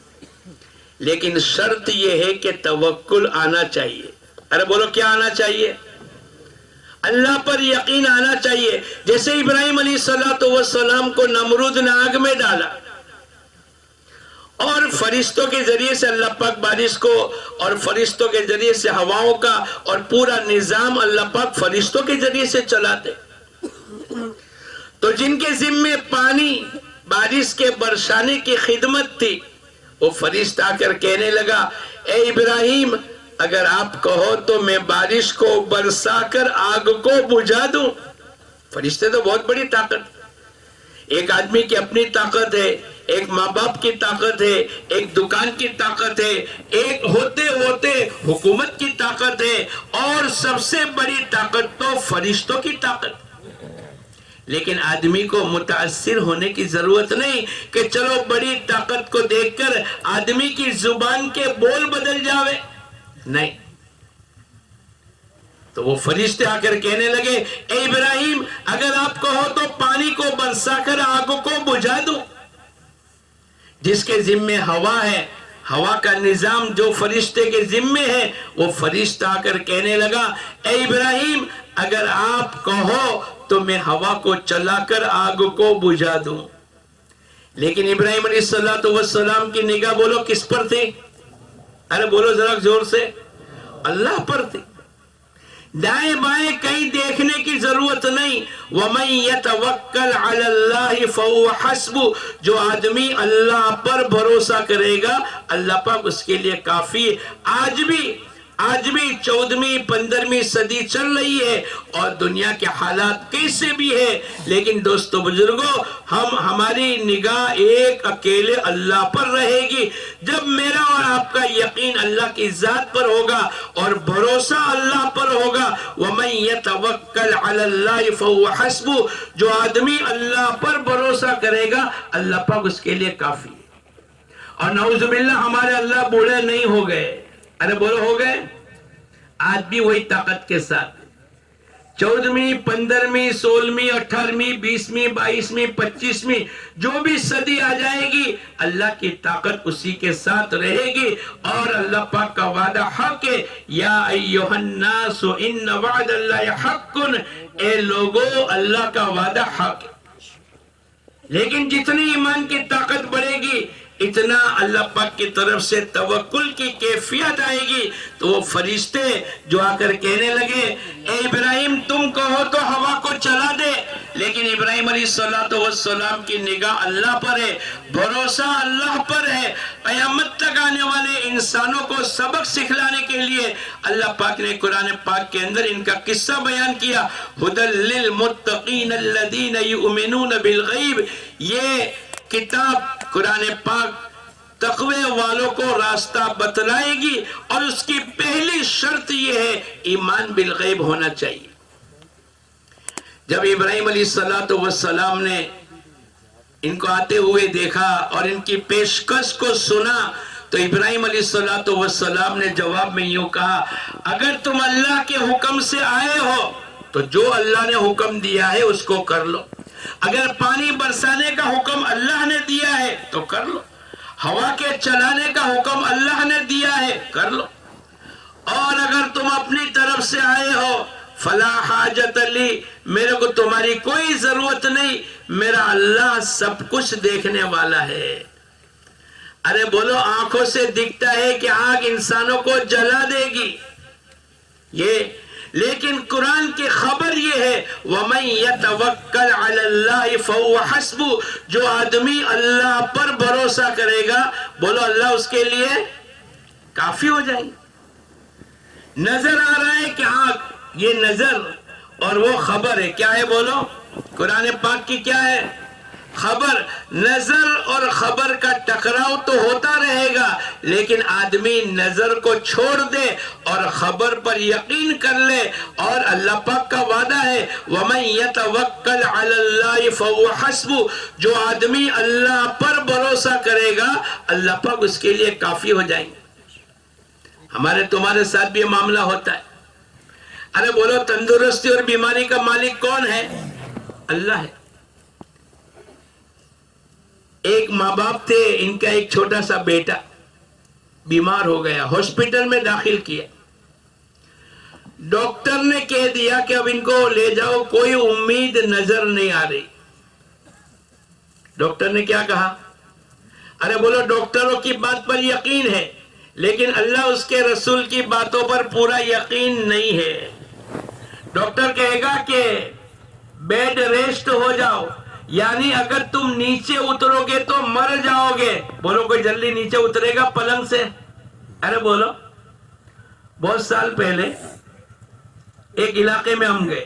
لیکن شرط یہ ہے کہ توکل آنا چاہیے۔ ارے بولو کیا آنا چاہیے؟ اللہ پر یقین آنا چاہیے۔ جیسے ابراہیم علیہ السلام کو نمرود نے آگ میں ڈالا، اور فرشتوں کے ذریعے سے اللہ پاک بارش کو، اور فرشتوں کے ذریعے سے ہواؤں کا، اور پورا نظام اللہ پاک فرشتوں کے ذریعے سے چلاتے، تو جن کے ذمے پانی بارش کے برسانے کی خدمت تھی، وہ فرشتہ آ کر کہنے لگا اے ابراہیم اگر آپ کہو تو میں بارش کو برسا کر آگ کو بجھا دوں۔ فرشتے تو بہت بڑی طاقت، ایک آدمی کی اپنی طاقت ہے، ایک ماں باپ کی طاقت ہے، ایک دکان کی طاقت ہے، ایک ہوتے ہوتے حکومت کی طاقت ہے، اور سب سے بڑی طاقت تو فرشتوں کی طاقت۔ لیکن آدمی کو متاثر ہونے کی ضرورت نہیں کہ چلو بڑی طاقت کو دیکھ کر آدمی کی زبان کے بول بدل جاوے، نہیں۔ تو وہ فرشتے آ کر کہنے لگے اے ابراہیم اگر آپ کہو تو پانی کو برسا کر آگ کو بجھا دوں۔ جس کے ذمے ہوا ہے، ہوا کا نظام جو فرشتے کے ذمے ہے، وہ فرشتہ آ کر کہنے لگا اے ابراہیم اگر آپ کہو تو میں ہوا کو چلا کر آگ کو بجھا دوں۔ لیکن ابراہیم علیہ السلام کی نگاہ بولو کس پر تھی؟ ارے بولو ذرا زور سے، اللہ پر تھی۔ دائیں بائیں کہیں دیکھنے کی ضرورت نہیں۔ وَمَن يَتَوَكَّلْ عَلَى اللَّهِ فَهُوَ حَسْبُهُ، جو آدمی اللہ پر بھروسہ کرے گا اللہ پاک اس کے لیے کافی ہے۔ آج بھی 14ویں 15ویں صدی چل رہی ہے، اور دنیا کے حالات کیسے بھی ہے، لیکن دوستو بزرگوں ہماری نگاہ ایک اکیلے اللہ پر رہے گی۔ جب میرا اور آپ کا یقین اللہ کی ذات پر ہوگا اور بھروسہ اللہ پر ہوگا، وَمَن يَتَوَكَّلْ عَلَى اللَّهِ فَهُوَ حَسْبُهُ، جو آدمی اللہ پر بھروسہ کرے گا اللہ پاک اس کے لیے کافی ہے۔ اور نعوذ باللہ ہمارے اللہ بوڑھے نہیں ہو گئے، ارے بولو ہو گئے، آج بھی وہی طاقت کے ساتھ 14ویں 15ویں 16ویں 18ویں 20ویں 22ویں 25ویں جو بھی صدی آ جائے گی اللہ کی طاقت اسی کے ساتھ رہے گی، اور اللہ پاک کا وعدہ حق ہے، یا ایھا الناس ان وعد اللہ حق، اے لوگو اللہ کا وعدہ حق ہے۔ لیکن جتنی ایمان کی طاقت بڑھے گی اتنا اللہ پاک کی طرف سے توکل کی کیفیت آئے گی۔ تو وہ فرشتے جو آ کر کہنے لگے اے ابراہیم تم کہو تو ہوا کو چلا دے، لیکن ابراہیم علیہ السلام کی نگاہ اللہ پر ہے، بھروسہ اللہ پر ہے۔ قیامت تک آنے والے انسانوں کو سبق سکھلانے کے لیے اللہ پاک نے قرآن پاک کے اندر ان کا قصہ بیان کیا، ھدی للمتقین الذین یؤمنون بالغیب۔ یہ کتاب قرآن پاک تقوی والوں کو راستہ بتلائے گی، اور اس کی پہلی شرط یہ ہے ایمان بالغیب ہونا چاہیے۔ جب ابراہیم علیہ السلام نے ان کو آتے ہوئے دیکھا اور ان کی پیشکش کو سنا تو ابراہیم علیہ السلام نے جواب میں یوں کہا اگر تم اللہ کے حکم سے آئے ہو تو جو اللہ نے حکم دیا ہے اس کو کر لو، اگر پانی برسانے کا حکم اللہ نے دیا ہے تو کر لو، ہوا کے چلانے کا حکم اللہ نے دیا ہے کر لو، اور اگر تم اپنی طرف سے آئے ہو فلا حاجت لی، میرے کو تمہاری کوئی ضرورت نہیں، میرا اللہ سب کچھ دیکھنے والا ہے۔ ارے بولو آنکھوں سے دکھتا ہے کہ آگ انسانوں کو جلا دے گی، یہ لیکن قرآن کی خبر یہ ہے وَمَن يَتَوَكَّلْ عَلَى اللَّهِ فَهُوَ حَسْبُهُ، جو آدمی اللہ پر بھروسہ کرے گا، بولو اللہ اس کے لیے کافی ہو جائیں گے۔ نظر آ رہا ہے کہ ہاں یہ نظر اور وہ خبر ہے، کیا ہے بولو؟ قرآن پاک کی کیا ہے؟ خبر۔ نظر اور خبر کا ٹکراؤ تو ہوتا رہے گا، لیکن آدمی نظر کو چھوڑ دے اور خبر پر یقین کر لے، اور اللہ پاک کا وعدہ ہے وَمَن يَتَوَكَّلْ عَلَى اللَّهِ فَهُوَ حَسْبُهُ، جو آدمی اللہ پر بھروسہ کرے گا اللہ پاک اس کے لیے کافی ہو جائیں گے۔ ہمارے تمہارے ساتھ بھی یہ معاملہ ہوتا ہے۔ ارے بولو تندرستی اور بیماری کا مالک کون ہے؟ اللہ ہے۔ ایک ماں باپ تھے، ان کا ایک چھوٹا سا بیٹا بیمار ہو گیا، ہاسپٹل میں داخل کیا۔ ڈاکٹر نے کہہ دیا کہ اب ان کو لے جاؤ، کوئی امید نظر نہیں آ رہی۔ ڈاکٹر نے کیا کہا؟ ارے بولو ڈاکٹروں کی بات پر یقین ہے، لیکن اللہ اس کے رسول کی باتوں پر پورا یقین نہیں ہے۔ ڈاکٹر کہے گا کہ بیڈ ریسٹ ہو جاؤ، یعنی اگر تم نیچے اترو گے تو مر جاؤ گے۔ بولو کوئی جلدی نیچے اترے گا پلنگ سے؟ ارے بولو۔ بہت سال پہلے ایک علاقے میں ہم گئے،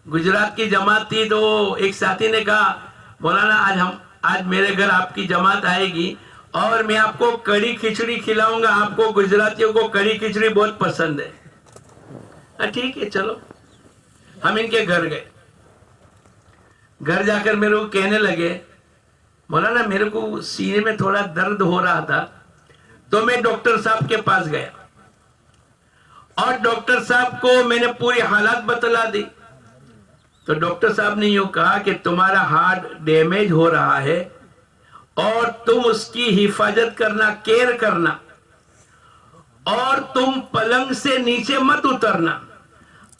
گجرات کی جماعت تھی، تو ایک ساتھی نے کہا مولانا آج میرے گھر آپ کی جماعت آئے گی اور میں آپ کو کڑی کھچڑی کھلاؤں گا، آپ کو گجراتیوں کو کڑی کھچڑی بہت پسند ہے۔ ٹھیک ہے چلو، ہم ان کے گھر گئے۔ گھر جا کر میرے کو کہنے لگے مولانا میرے کو سینے میں تھوڑا درد ہو رہا تھا، تو میں ڈاکٹر صاحب کے پاس گیا اور ڈاکٹر صاحب کو میں نے پوری حالات بتلا دی۔ تو ڈاکٹر صاحب نے یوں کہا کہ تمہارا ہارٹ ڈیمیج ہو رہا ہے اور تم اس کی حفاظت کرنا، کیئر کرنا، اور تم پلنگ سے نیچے مت اترنا۔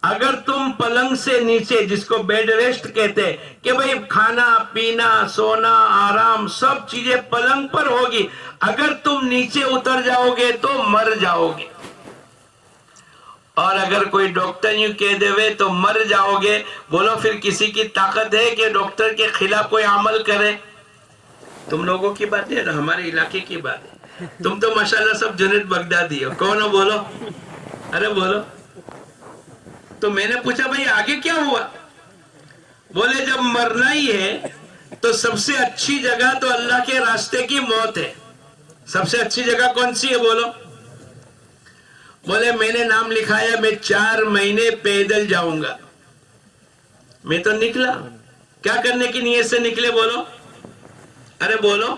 اگر تم پلنگ سے نیچے، جس کو بیڈ ریسٹ کہتے ہیں کہ بھئی کھانا پینا سونا آرام سب چیزیں پلنگ پر ہوگی، اگر تم نیچے اتر جاؤ گے تو مر جاؤ گے۔ اور اگر کوئی ڈاکٹر یوں کہہ دے تو مر جاؤ گے، بولو پھر کسی کی طاقت ہے کہ ڈاکٹر کے خلاف کوئی عمل کرے؟ تم لوگوں کی بات ہے، ہمارے علاقے کی بات ہے۔ تم تو ماشاءاللہ سب جنید بغدادی ہو، کون ہو بولو؟ ارے بولو۔ تو میں نے پوچھا بھئی آگے کیا ہوا؟ بولے جب مرنا ہی ہے تو سب سے اچھی جگہ تو اللہ کے راستے کی موت ہے۔ سب سے اچھی جگہ کون سی ہے بولو؟ بولے میں نے نام لکھایا، میں 4 مہینے پیدل جاؤں گا۔ میں تو نکلا، کیا کرنے کی نیت سے نکلے بولو؟ ارے بولو،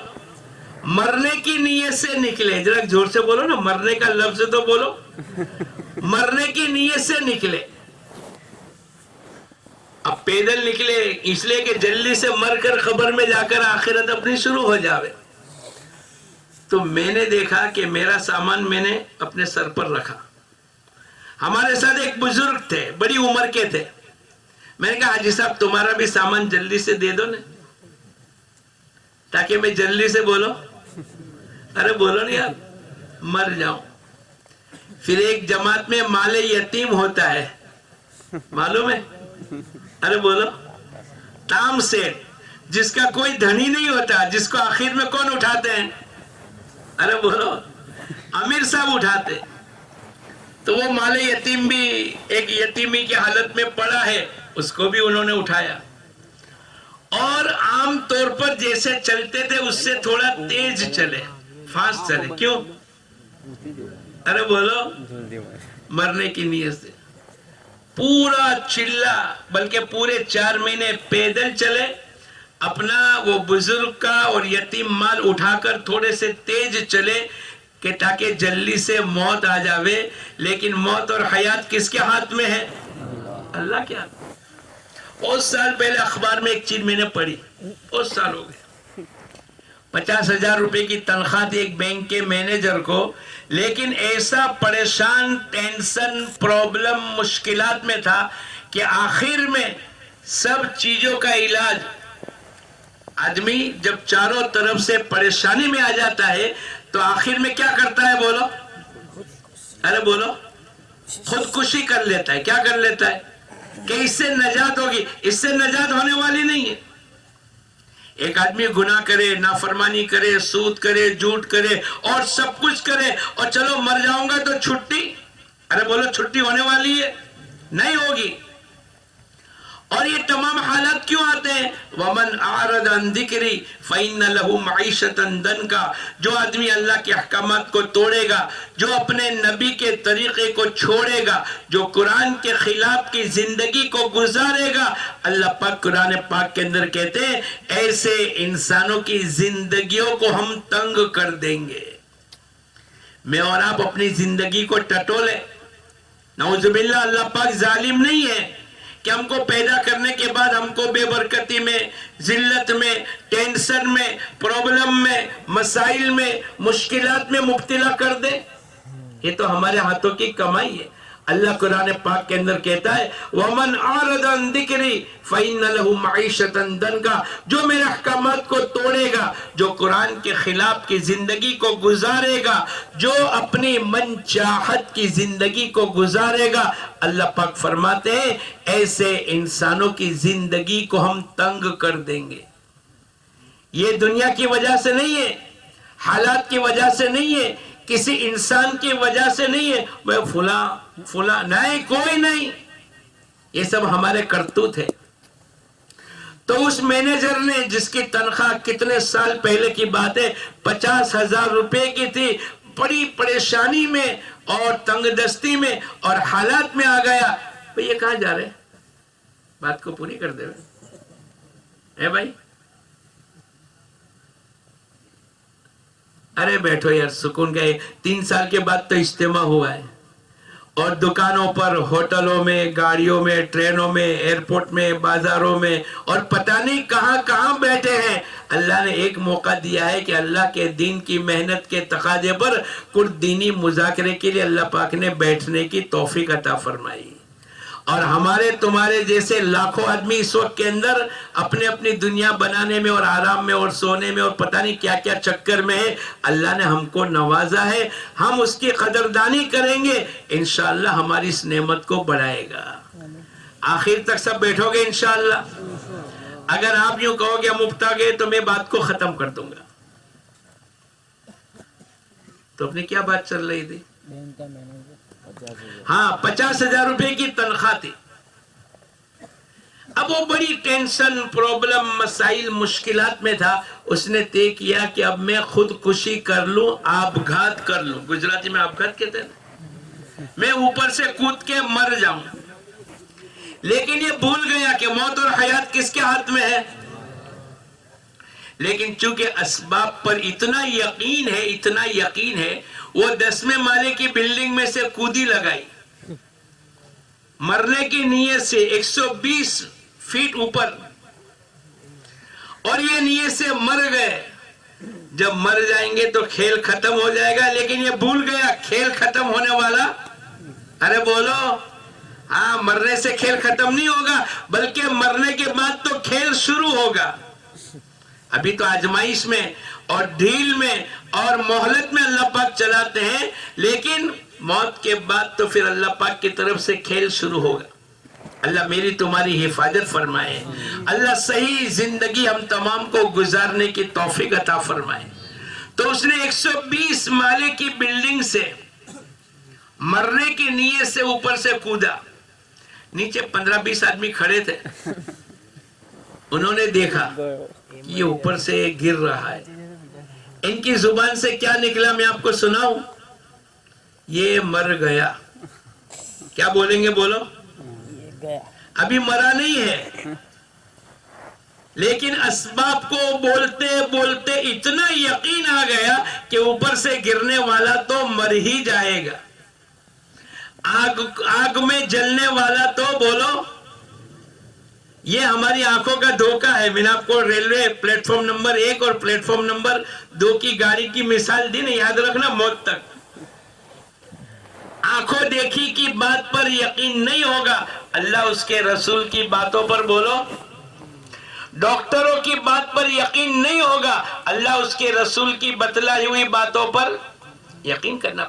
مرنے کی نیت سے نکلے۔ ذرا زور سے بولو نا، مرنے کا لفظ تو بولو۔ مرنے کی نیت سے نکلے۔ اب پیدل نکلے اس لیے کہ جلدی سے مر کر قبر میں جا کر آخرت اپنی شروع ہو جاوے۔ تو میں نے دیکھا کہ میرا سامان میں نے اپنے سر پر رکھا۔ ہمارے ساتھ ایک بزرگ تھے، بڑی عمر کے تھے۔ میں نے کہا حاجی صاحب تمہارا بھی سامان جلدی سے دے دو نا، تاکہ میں جلدی سے بولو، ارے بولو نہیں یار، مر جاؤں۔ پھر ایک جماعت میں مال یتیم ہوتا ہے، معلوم ہے؟ ارے بولو، تام سیٹ، جس کا کوئی دھنی نہیں ہوتا، جس کو آخر میں کون اٹھاتے ہیں؟ ارے بولو، امیر صاحب اٹھاتے۔ تو وہ مال یتیم بھی ایک یتیمی کی حالت میں پڑا ہے، اس کو بھی انہوں نے اٹھایا، اور عام طور پر جیسے چلتے تھے اس سے تھوڑا تیز چلے، فاسٹ چلے۔ کیوں؟ ارے بولو، مرنے کی نیت سے پورا چلا، بلکہ پورے 4 مہینے پیدل چلے، اپنا وہ بزرگ کا اور یتیم مال اٹھا کر تھوڑے سے تیز چلے کہ تاکہ جلدی سے موت آ جاوے۔ لیکن موت اور حیات کس کے ہاتھ میں ہے؟ اللہ کے ہاتھ۔ بہت سال پہلے اخبار میں ایک چیز میں نے پڑھی، بہت سال ہو گئے، 50,000 روپے کی تنخواہ تھی ایک بینک کے مینیجر کو، لیکن ایسا پریشان، ٹینشن، پرابلم، مشکلات میں تھا کہ آخر میں سب چیزوں کا علاج، آدمی جب چاروں طرف سے پریشانی میں آ جاتا ہے تو آخر میں کیا کرتا ہے بولو؟ ارے بولو، خودکشی کر لیتا ہے. کیا کر لیتا ہے کہ اس سے نجات ہوگی؟ اس سے نجات ہونے والی نہیں ہے. ایک آدمی گناہ کرے، نافرمانی کرے، سود کرے، جھوٹ کرے اور سب کچھ کرے اور چلو مر جاؤں گا تو چھٹی. ارے بولو چھٹی ہونے والی ہے؟ نہیں ہوگی. اور یہ تمام حالات کیوں آتے ہیں؟ وَمَنْ أَعْرَضَ عَنْ ذِكْرِي فَإِنَّ لَهُ مَعِيشَةً ضَنْكَ. جو آدمی اللہ کے احکامات کو توڑے گا، جو اپنے نبی کے طریقے کو چھوڑے گا، جو قرآن کے خلاف کی زندگی کو گزارے گا، اللہ پاک قرآن پاک کے اندر کہتے ہیں ایسے انسانوں کی زندگیوں کو ہم تنگ کر دیں گے. میں اور آپ اپنی زندگی کو ٹٹولے. نعوذ باللہ، اللہ پاک ظالم نہیں ہے کہ ہم کو پیدا کرنے کے بعد ہم کو بے برکتی میں، ذلت میں، ٹینشن میں، پرابلم میں، مسائل میں، مشکلات میں مبتلا کر دے. یہ تو ہمارے ہاتھوں کی کمائی ہے. اللہ قرآن پاک کے اندر کہتا ہے وَمَنْ أَعْرَضَ عَنْ ذِكْرِي فَإِنَّ لَهُ مَعِيشَةً ضَنْكَ. جو میرے احکامات کو توڑے گا، جو قرآن کے خلاف کی زندگی کو گزارے گا، جو اپنی من چاہت کی زندگی کو گزارے گا، اللہ پاک فرماتے ہیں ایسے انسانوں کی زندگی کو ہم تنگ کر دیں گے. یہ دنیا کی وجہ سے نہیں ہے، حالات کی وجہ سے نہیں ہے، کسی انسان کی وجہ سے نہیں ہے. وہ فلاں نہیں، کوئی نہیں. یہ سب ہمارے کرتوت ہے. تو اس مینیجر نے جس کی تنخواہ کتنے سال پہلے کی بات ہے 50,000 روپے کی تھی، بڑی پریشانی میں اور تنگ دستی میں اور حالات میں آ گیا. بھئی یہ کہاں جا رہے؟ بات کو پوری کر دے اے بھائی. ارے بیٹھو یار، سکون گئے. 3 سال کے بعد تو اجتماع ہوا ہے اور دکانوں پر، ہوٹلوں میں، گاڑیوں میں، ٹرینوں میں، ایئرپورٹ میں، بازاروں میں اور پتہ نہیں کہاں کہاں بیٹھے ہیں. اللہ نے ایک موقع دیا ہے کہ اللہ کے دین کی محنت کے تقاضے پر کچھ دینی مذاکرے کے لیے اللہ پاک نے بیٹھنے کی توفیق عطا فرمائی. اور ہمارے تمہارے جیسے لاکھوں آدمی اس وقت کے اندر اپنے اپنی دنیا بنانے میں اور آرام میں اور سونے میں اور پتہ نہیں کیا کیا چکر میں ہے. اللہ نے ہم کو نوازا ہے، ہم اس کی قدردانی کریں گے، انشاءاللہ ہماری اس نعمت کو بڑھائے گا. آخر تک سب بیٹھو گے انشاءاللہ. اگر آپ یوں کہو گے ہم اکتا گئے تو میں بات کو ختم کر دوں گا. تو اپنی کیا بات چل رہی تھی؟ ہاں، 50,000 روپے کی تنخواہ تھی. اب وہ بڑی ٹینشن، پرابلم، مسائل، مشکلات میں تھا. اس نے طے کیا کہ اب میں خودکشی کر لوں، آبگھات کر لوں. گجراتی میں آبگھات کہتے ہیں، میں اوپر سے کود کے مر جاؤں. لیکن یہ بھول گیا کہ موت اور حیات کس کے ہاتھ میں ہے. لیکن چونکہ اسباب پر اتنا یقین ہے وہ 10ویں مالے کی بلڈنگ میں سے کودی لگائی مرنے کی نیت سے 120 فیٹ اوپر، اور یہ نیت سے مر گئے. جب مر جائیں گے تو کھیل ختم ہو جائے گا، لیکن یہ بھول گیا کھیل ختم ہونے والا. ارے بولو، ہاں، مرنے سے کھیل ختم نہیں ہوگا، بلکہ مرنے کے بعد تو کھیل شروع ہوگا. ابھی تو آزمائش میں اور ڈھیل میں اور مہلت میں اللہ پاک چلاتے ہیں، لیکن موت کے بعد تو پھر اللہ پاک کی طرف سے کھیل شروع ہوگا. اللہ میری تمہاری حفاظت فرمائے. اللہ صحیح زندگی ہم تمام کو گزارنے کی توفیق عطا فرمائے. تو اس نے 120 مالے کی بلڈنگ سے مرنے کی نیت سے اوپر سے کودا. نیچے 15-20 آدمی کھڑے تھے. انہوں نے دیکھا یہ اوپر سے گر رہا ہے. ان کی زبان سے کیا نکلا میں آپ کو سناؤں؟ یہ مر گیا. کیا بولیں گے؟ بولو. ابھی مرا نہیں ہے، لیکن اسباب کو بولتے بولتے اتنا یقین آ گیا کہ اوپر سے گرنے والا تو مر ہی جائے گا. آگ میں جلنے والا تو بولو. یہ ہماری آنکھوں کا دھوکہ ہے. میں نے آپ کو ریلوے پلیٹ فارم نمبر 1 اور پلیٹ فارم نمبر 2 کی گاڑی کی مثال دی نا، یاد رکھنا موت تک. آنکھوں دیکھی کی بات پر یقین نہیں ہوگا، اللہ اس کے رسول کی باتوں پر بولو. ڈاکٹروں کی بات پر یقین نہیں ہوگا، اللہ اس کے رسول کی بتلائی ہوئی باتوں پر یقین کرنا.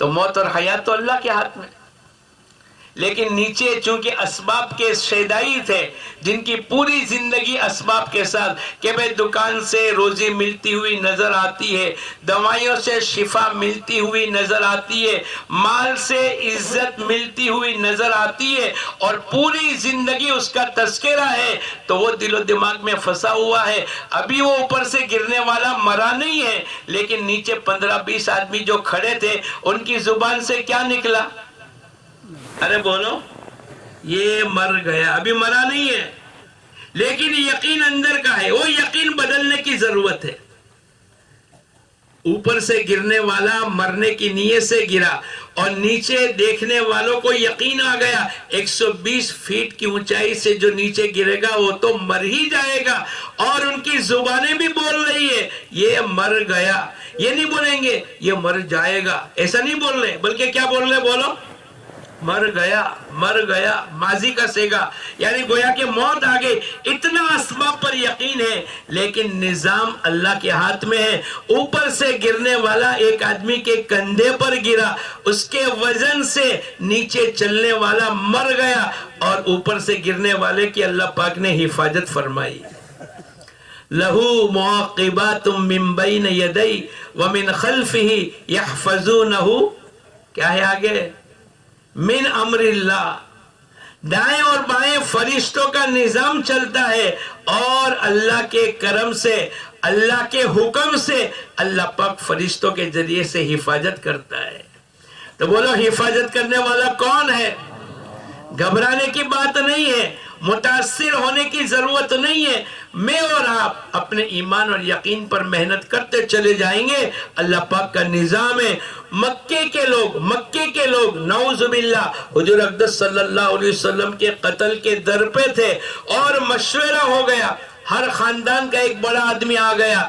تو موت اور حیات تو اللہ کے ہاتھ میں، لیکن نیچے چونکہ اسباب کے شیدائی تھے، جن کی پوری زندگی اسباب کے ساتھ کہ بھئی دکان سے روزی ملتی ہوئی نظر آتی ہے، دوائیوں سے شفا ملتی ہوئی نظر آتی ہے، مال سے عزت ملتی ہوئی نظر آتی ہے، اور پوری زندگی اس کا تذکرہ ہے، تو وہ دل و دماغ میں پھنسا ہوا ہے۔ ابھی وہ اوپر سے گرنے والا مرا نہیں ہے، لیکن نیچے 15-20 آدمی جو کھڑے تھے ان کی زبان سے کیا نکلا؟ ارے بولو، یہ مر گیا، ابھی مرا نہیں ہے، لیکن یقین اندر کا ہے، وہ یقین بدلنے کی ضرورت ہے۔ اوپر سے گرنے والا مرنے کی نیت سے گرا، اور نیچے دیکھنے والوں کو یقین آ گیا 120 فیٹ کی اونچائی سے جو نیچے گرے گا وہ تو مر ہی جائے گا، اور ان کی زبانیں بھی بول رہی ہے یہ مر گیا۔ یہ نہیں بولیں گے یہ مر جائے گا، ایسا نہیں بول رہے، بلکہ کیا بول رہے؟ بولو، مر گیا، مر گیا، ماضی کا سیگا، یعنی گویا کہ موت آ گئی۔ اتنا اسباب پر یقین ہے، لیکن نظام اللہ کے ہاتھ میں ہے۔ اوپر سے گرنے والا ایک آدمی کے کندھے پر گرا، اس کے وزن سے نیچے چلنے والا مر گیا، اور اوپر سے گرنے والے کی اللہ پاک نے حفاظت فرمائی۔ لہو معاقبات من بین یدی ومن خلفہ یحفظونہ، کیا ہے آگے؟ من امر اللہ، دائیں اور بائیں فرشتوں کا نظام چلتا ہے، اور اللہ کے کرم سے، اللہ کے حکم سے اللہ پاک فرشتوں کے ذریعے سے حفاظت کرتا ہے۔ تو بولو، حفاظت کرنے والا کون ہے؟ گھبرانے کی بات نہیں ہے، متاثر ہونے کی ضرورت نہیں ہے۔ میں اور آپ اپنے ایمان اور یقین پر محنت کرتے چلے جائیں گے، اللہ پاک کا نظام ہے۔ مکے کے لوگ نعوذ باللہ حضور اقدس صلی اللہ علیہ وسلم کے قتل کے در پہ تھے، اور مشورہ ہو گیا، ہر خاندان کا ایک بڑا آدمی آ گیا،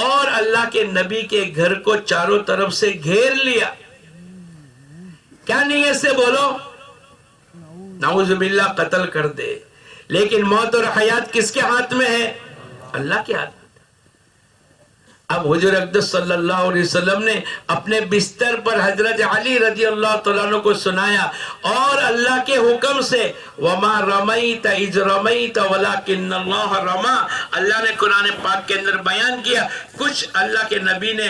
اور اللہ کے نبی کے گھر کو چاروں طرف سے گھیر لیا۔ کیا نیت سے؟ بولو، نعوذ باللہ قتل کر دے۔ لیکن موت اور حیات کس کے ہاتھ میں ہے؟ اللہ کے ہاتھ میں۔ اب حضور اقدس صلی اللہ علیہ وسلم نے اپنے بستر پر حضرت علی رضی اللہ تعالیٰ عنہ کو سنایا، اور اللہ کے حکم سے وَمَا رَمَيْتَ إِذْ رَمَيْتَ وَلَكِنَّ اللَّهَ رَمَى، اللہ نے قرآن پاک کے اندر بیان کیا۔ کچھ اللہ کے نبی نے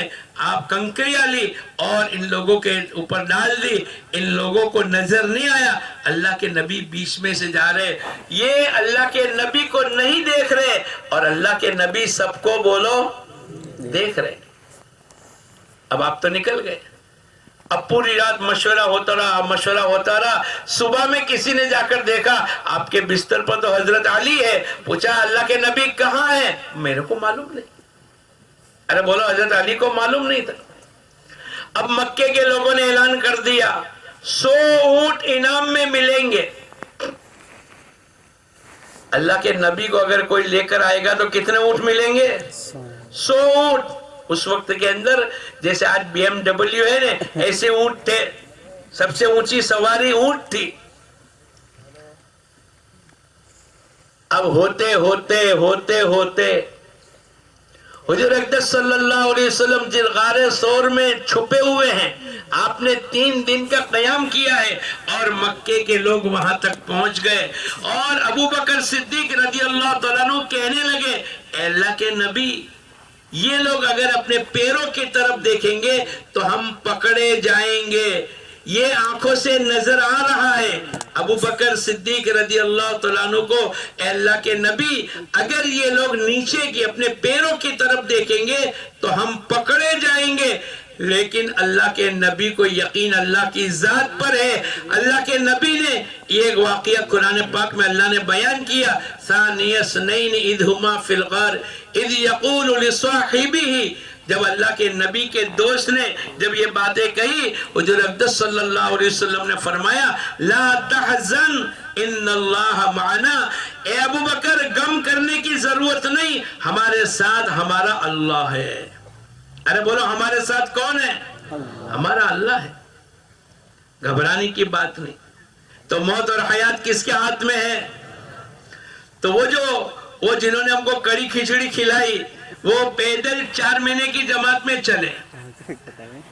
آپ کنکریاں لی اور ان لوگوں کے اوپر ڈال دی، ان لوگوں کو نظر نہیں آیا، اللہ کے نبی بیچ میں سے جا رہے، یہ اللہ کے نبی کو نہیں دیکھ رہے، اور اللہ کے نبی سب کو بولو دیکھ رہے۔ اب آپ تو نکل گئے، اب پوری رات مشورہ ہوتا رہا، صبح میں کسی نے جا کر دیکھا آپ کے بستر پر تو حضرت علی ہے، پوچھا اللہ کے نبی کہاں ہے؟ میرے کو معلوم نہیں۔ ارے بولو، حضرت علی کو معلوم نہیں تھا۔ اب مکے کے لوگوں نے اعلان کر دیا 100 اونٹ انعام میں ملیں گے۔ اللہ کے نبی کو اگر کوئی لے کر آئے گا تو کتنے اونٹ ملیں گے؟ 100 اونٹ۔ اس وقت کے اندر جیسے آج BMW ہے نا، ایسے اونٹ تھے، سب سے اونچی سواری اونٹ تھی۔ اب ہوتے حضور اقدس صلی اللہ علیہ وسلم جن غار ثور میں چھپے ہوئے ہیں، آپ نے 3 دن کا قیام کیا ہے، اور مکے کے لوگ وہاں تک پہنچ گئے، اور ابو بکر صدیق رضی اللہ تعالیٰ عنہ کہنے لگے اے اللہ کے نبی، یہ لوگ اگر اپنے پیروں کی طرف دیکھیں گے تو ہم پکڑے جائیں گے، یہ آنکھوں سے نظر آ رہا ہے۔ ابو بکر صدیق رضی اللہ تعالیٰ عنہ کو اے اللہ کے نبی، اگر یہ لوگ نیچے کی اپنے پیروں کی طرف دیکھیں گے تو ہم پکڑے جائیں گے، لیکن اللہ کے نبی کو یقین اللہ کی ذات پر ہے۔ اللہ کے نبی نے یہ ایک واقعہ قرآن پاک میں اللہ نے بیان کیا، ثانی اثنین اذ ہما فی الغار اذ یقول لصاحبہ، جب اللہ کے نبی کے دوست نے جب یہ باتیں کہی، حضور اقدس صلی اللہ علیہ وسلم نے فرمایا لا تحزن ان اللہ معنا، اے ابو بکر غم کرنے کی ضرورت نہیں، ہمارے ساتھ ہمارا اللہ ہے۔ ارے بولو، ہمارے ساتھ کون ہے؟ ہمارا اللہ ہے، گھبرانے کی بات نہیں۔ تو موت اور حیات کس کے ہاتھ میں ہے؟ تو وہ جنہوں نے ہم کو کڑی کھچڑی کھلائی، وہ پیدل 4 مہینے کی جماعت میں چلے,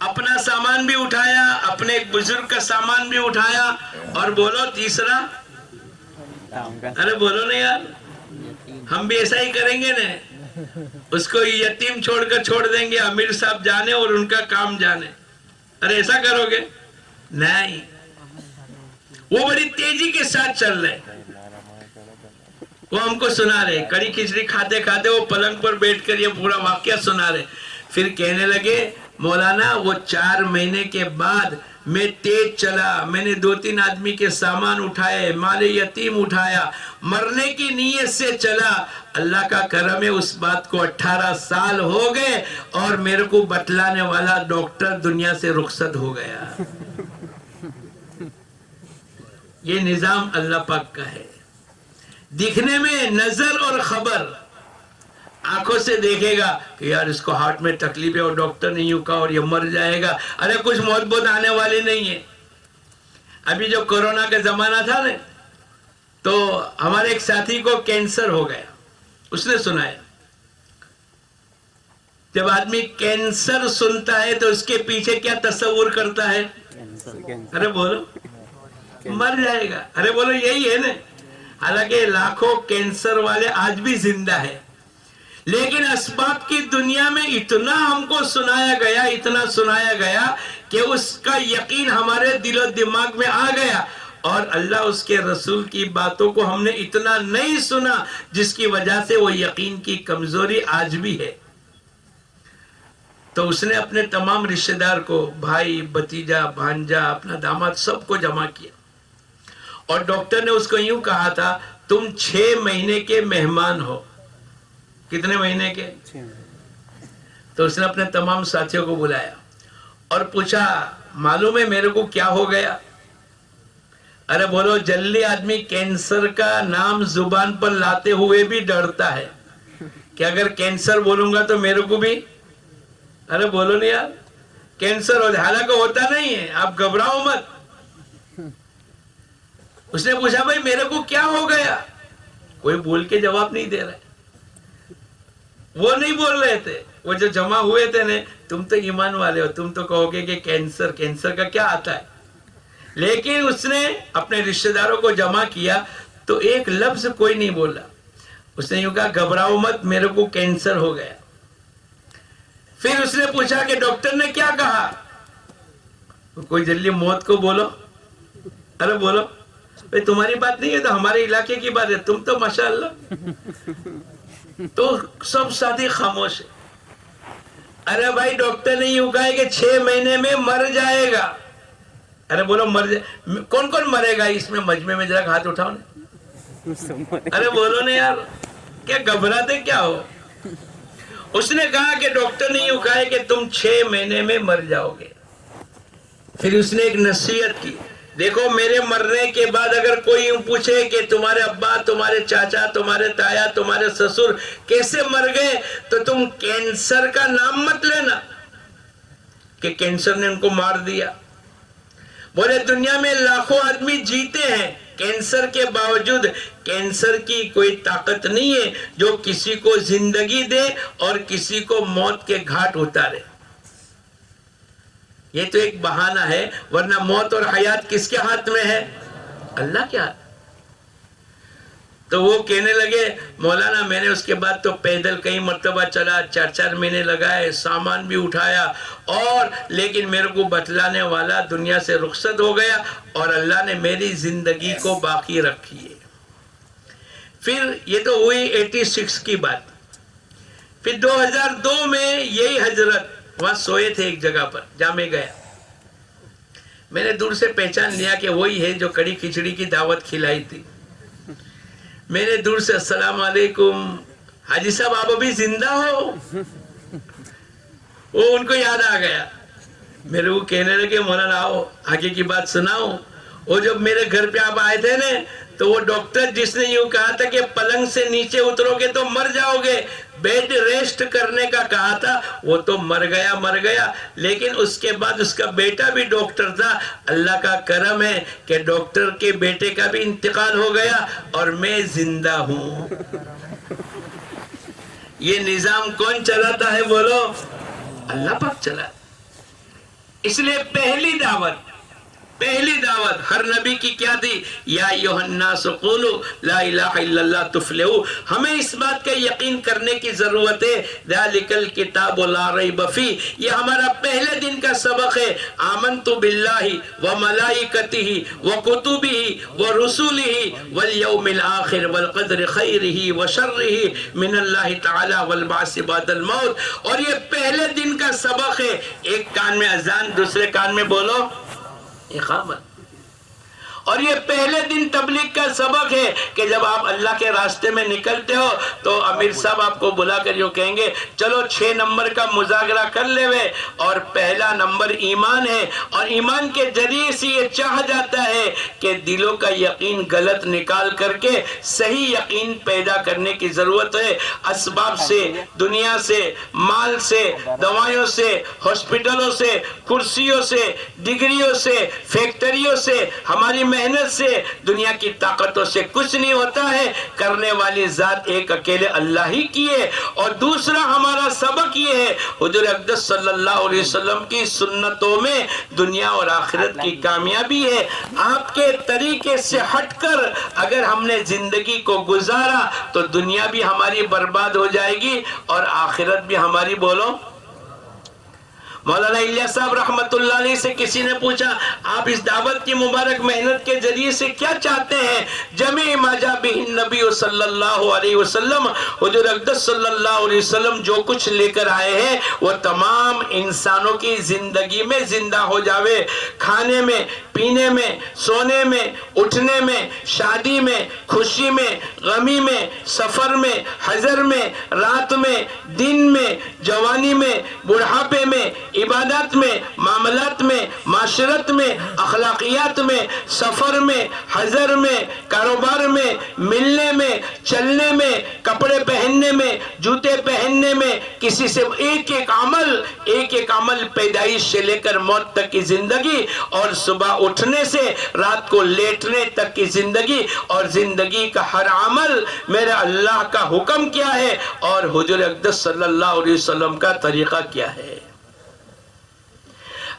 اپنا سامان بھی اٹھایا, اپنے ایک بزرگ کا سامان بھی اٹھایا, اور بولو تیسرا, ارے بولو نا یار, ہم بھی ایسا ہی کریں گے نا, اس کو یتیم چھوڑ کر چھوڑ دیں گے, امیر صاحب جانے اور ان کا کام جانے, ارے ایسا کرو گے؟ نہیں, وہ بڑی تیزی کے ساتھ چل رہے, وہ ہم کو سنا رہے, کڑی کھچڑی کھاتے کھاتے وہ پلنگ پر بیٹھ کر یہ پورا واقعہ سنا رہے. پھر کہنے لگے مولانا وہ 4 مہینے کے بعد میں تیز چلا, میں نے 2-3 آدمی کے سامان اٹھائے, مال یتیم اٹھایا, مرنے کی نیت سے چلا, اللہ کا کرم ہے اس بات کو 18 سال ہو گئے اور میرے کو بتلانے والا ڈاکٹر دنیا سے رخصت ہو گیا. یہ نظام اللہ پاک کا ہے. دکھنے میں نظر اور خبر, آنکھوں سے دیکھے گا کہ یار اس کو ہارٹ میں تکلیف ہے اور ڈاکٹر نے یوں کہا اور یہ مر جائے گا, ارے کچھ موت بہت آنے والی نہیں ہے. ابھی جو کورونا کا زمانہ تھا نا, تو ہمارے ایک ساتھی کو کینسر ہو گیا, اس نے سنایا. جب آدمی کینسر سنتا ہے تو اس کے پیچھے کیا تصور کرتا ہے؟ ارے بولو مر جائے گا, ارے بولو یہی ہے نا. حالانکہ لاکھوں کینسر والے آج بھی زندہ ہیں, لیکن اسباب کی دنیا میں اتنا ہم کو سنایا گیا, اتنا سنایا گیا کہ اس کا یقین ہمارے دل و دماغ میں آ گیا, اور اللہ اس کے رسول کی باتوں کو ہم نے اتنا نہیں سنا جس کی وجہ سے وہ یقین کی کمزوری آج بھی ہے. تو اس نے اپنے تمام رشتہ دار کو, بھائی, بھتیجا, بھانجا, اپنا داماد, سب کو جمع کیا, اور ڈاکٹر نے اس کو یوں کہا تھا تم 6 مہینے کے مہمان ہو. کتنے مہینے کے؟ تو اس نے اپنے تمام ساتھیوں کو بلایا اور پوچھا معلوم ہے میرے کو کیا ہو گیا؟ ارے بولو جلدی آدمی کینسر کا نام زبان پر لاتے ہوئے بھی ڈرتا ہے کہ اگر کینسر بولوں گا تو میرے کو بھی, ارے بولو نہیں یار, کینسر ہو جائے, حالانکہ ہوتا نہیں ہے, آپ گھبراؤ مت. اس نے پوچھا بھائی میرے کو کیا ہو گیا؟ کوئی بول کے جواب نہیں دے رہا. وہ نہیں بول رہے تھے, وہ جو جمع ہوئے تھے نا, تم تو ایمان والے ہو, تم تو کہو گے کہ کینسر کا کیا آتا ہے. لیکن اس نے اپنے رشتہ داروں کو جمع کیا تو ایک لفظ کوئی نہیں بولا. اس نے یوں کہا گھبراؤ مت, میرے کو کینسر ہو گیا. پھر اس نے پوچھا کہ ڈاکٹر نے کیا کہا؟ کوئی جلدی موت کو بولو, ارے بولو بھائی تمہاری بات نہیں ہے تو ہمارے علاقے کی بات ہے, تم تو ماشاءاللہ. تو سب ساتھی خاموش ہے. ارے بھائی ڈاکٹر نے یوں کہا ہے کہ 6 مہینے میں مر جائے گا. ارے بولو مر جائے, کون کون مرے گا اس میں مجمع میں؟ ذرا ہاتھ اٹھاؤ نا. ارے بولو نا یار, کیا گھبراتے کیا ہو؟ اس نے کہا کہ ڈاکٹر نے یوں کہا ہے کہ تم 6 مہینے میں مر جاؤ گے. پھر اس نے ایک نصیحت کی, دیکھو میرے مرنے کے بعد اگر کوئی یوں پوچھے کہ تمہارے ابا, تمہارے چاچا, تمہارے تایا, تمہارے سسر کیسے مر گئے, تو تم کینسر کا نام مت لینا کہ کینسر نے ان کو مار دیا. بولے دنیا میں لاکھوں آدمی جیتے ہیں, کینسر کے باوجود کینسر کی کوئی طاقت نہیں ہے جو کسی کو زندگی دے اور کسی کو موت کے گھاٹ اتارے. یہ تو ایک بہانہ ہے, ورنہ موت اور حیات کس کے ہاتھ میں ہے؟ اللہ کے ہاتھ. تو وہ کہنے لگے مولانا میں نے اس کے بعد تو پیدل کئی مرتبہ چلا, 4 مہینے لگائے, سامان بھی اٹھایا, اور لیکن میرے کو بتلانے والا دنیا سے رخصت ہو گیا اور اللہ نے میری زندگی کو باقی رکھی ہے. پھر یہ تو ہوئی 86 کی بات. پھر 2002 میں یہی حضرت وہاں سوئے تھے ایک جگہ پر, جہاں میں گیا. میں نے دور سے پہچان لیا کہ وہی ہے جو کڑی کھچڑی کی دعوت کھلائی تھی. میں نے دور سے السلام علیکم, حاجی صاحب آپ ابھی زندہ ہو؟ وہ ان کو یاد آ گیا. میرے کو کہنے لگے مولانا آؤ آگے کی بات سناؤ. وہ جب میرے گھر پہ آپ آئے تھے نا, تو وہ ڈاکٹر جس نے یوں کہا تھا کہ پلنگ سے نیچے اترو گے تو مر جاؤ گے, بیڈ ریسٹ کرنے کا کہا تھا, وہ تو مر گیا. لیکن اس کے بعد اس کا بیٹا بھی ڈاکٹر تھا. اللہ کا کرم ہے کہ ڈاکٹر کے بیٹے کا بھی انتقال ہو گیا اور میں زندہ ہوں. یہ نظام کون چلاتا ہے بولو؟ اللہ پاک چلاتا. اس لیے پہلی دعوت ہر نبی کی کیا تھی؟ یا ایھا الناس قولوا لا الہ الا اللہ تفلحوا. ہمیں اس بات کا یقین کرنے کی ضرورت ہے. ذالک الکتاب لا ریب فیہ، یہ ہمارا پہلے دن کا سبق ہے. آمنت باللہ وملائکتہ وکتبہ ورسلہ والیوم الآخر والقدر خیرہ وشرہ من اللہ تعالی والبعث بعد الموت. اور یہ پہلے دن کا سبق ہے. ایک کان میں اذان، دوسرے کان میں بولو اقامت. اور یہ پہلے دن تبلیغ کا سبق ہے کہ جب آپ اللہ کے راستے میں نکلتے ہو تو امیر صاحب آپ کو بلا کر یوں کہیں گے چلو 6 نمبر کا مذاکرہ کر لے وے. اور پہلا نمبر ایمان ہے. اور ایمان کے ذریعے سے یہ چاہا جاتا ہے کہ دلوں کا یقین غلط نکال کر کے صحیح یقین پیدا کرنے کی ضرورت ہے. اسباب سے، دنیا سے، مال سے، دوائیوں سے، ہاسپٹلوں سے، کرسیوں سے، ڈگریوں سے، فیکٹریوں سے، ہماری محنت سے، دنیا کی طاقتوں سے کچھ نہیں ہوتا ہے. کرنے والی ذات ایک اکیلے اللہ ہی کی ہے. اور دوسرا ہمارا سبق یہ ہے حضور اقدس صلی اللہ علیہ وسلم کی سنتوں میں دنیا اور آخرت کی کامیابی ہے. آپ کے طریقے سے ہٹ کر اگر ہم نے زندگی کو گزارا تو دنیا بھی ہماری برباد ہو جائے گی اور آخرت بھی ہماری. بولو. مولانا الیاس صاحب رحمت اللہ علیہ سے کسی نے پوچھا آپ اس دعوت کی مبارک محنت کے ذریعے سے کیا چاہتے ہیں؟ جمع ما جاء بہ النبی صلی اللہ علیہ وسلم، حضور اقدس صلی اللہ علیہ وسلم جو کچھ لے کر آئے ہیں وہ تمام انسانوں کی زندگی میں زندہ ہو جاوے. کھانے میں، پینے میں، سونے میں، اٹھنے میں، شادی میں، خوشی میں، غمی میں، سفر میں، حضر میں، رات میں، دن میں، جوانی میں، بڑھاپے میں، عبادات میں، معاملات میں، معاشرت میں، اخلاقیات میں، سفر میں، حضر میں، کاروبار میں، ملنے میں، چلنے میں، کپڑے پہننے میں، جوتے پہننے میں، کسی سے ایک ایک عمل پیدائش سے لے کر موت تک کی زندگی، اور صبح اٹھنے سے رات کو لیٹنے تک کی زندگی، اور زندگی کا ہر عمل میرا اللہ کا حکم کیا ہے اور حضور اقدس صلی اللہ علیہ وسلم کا طریقہ کیا ہے.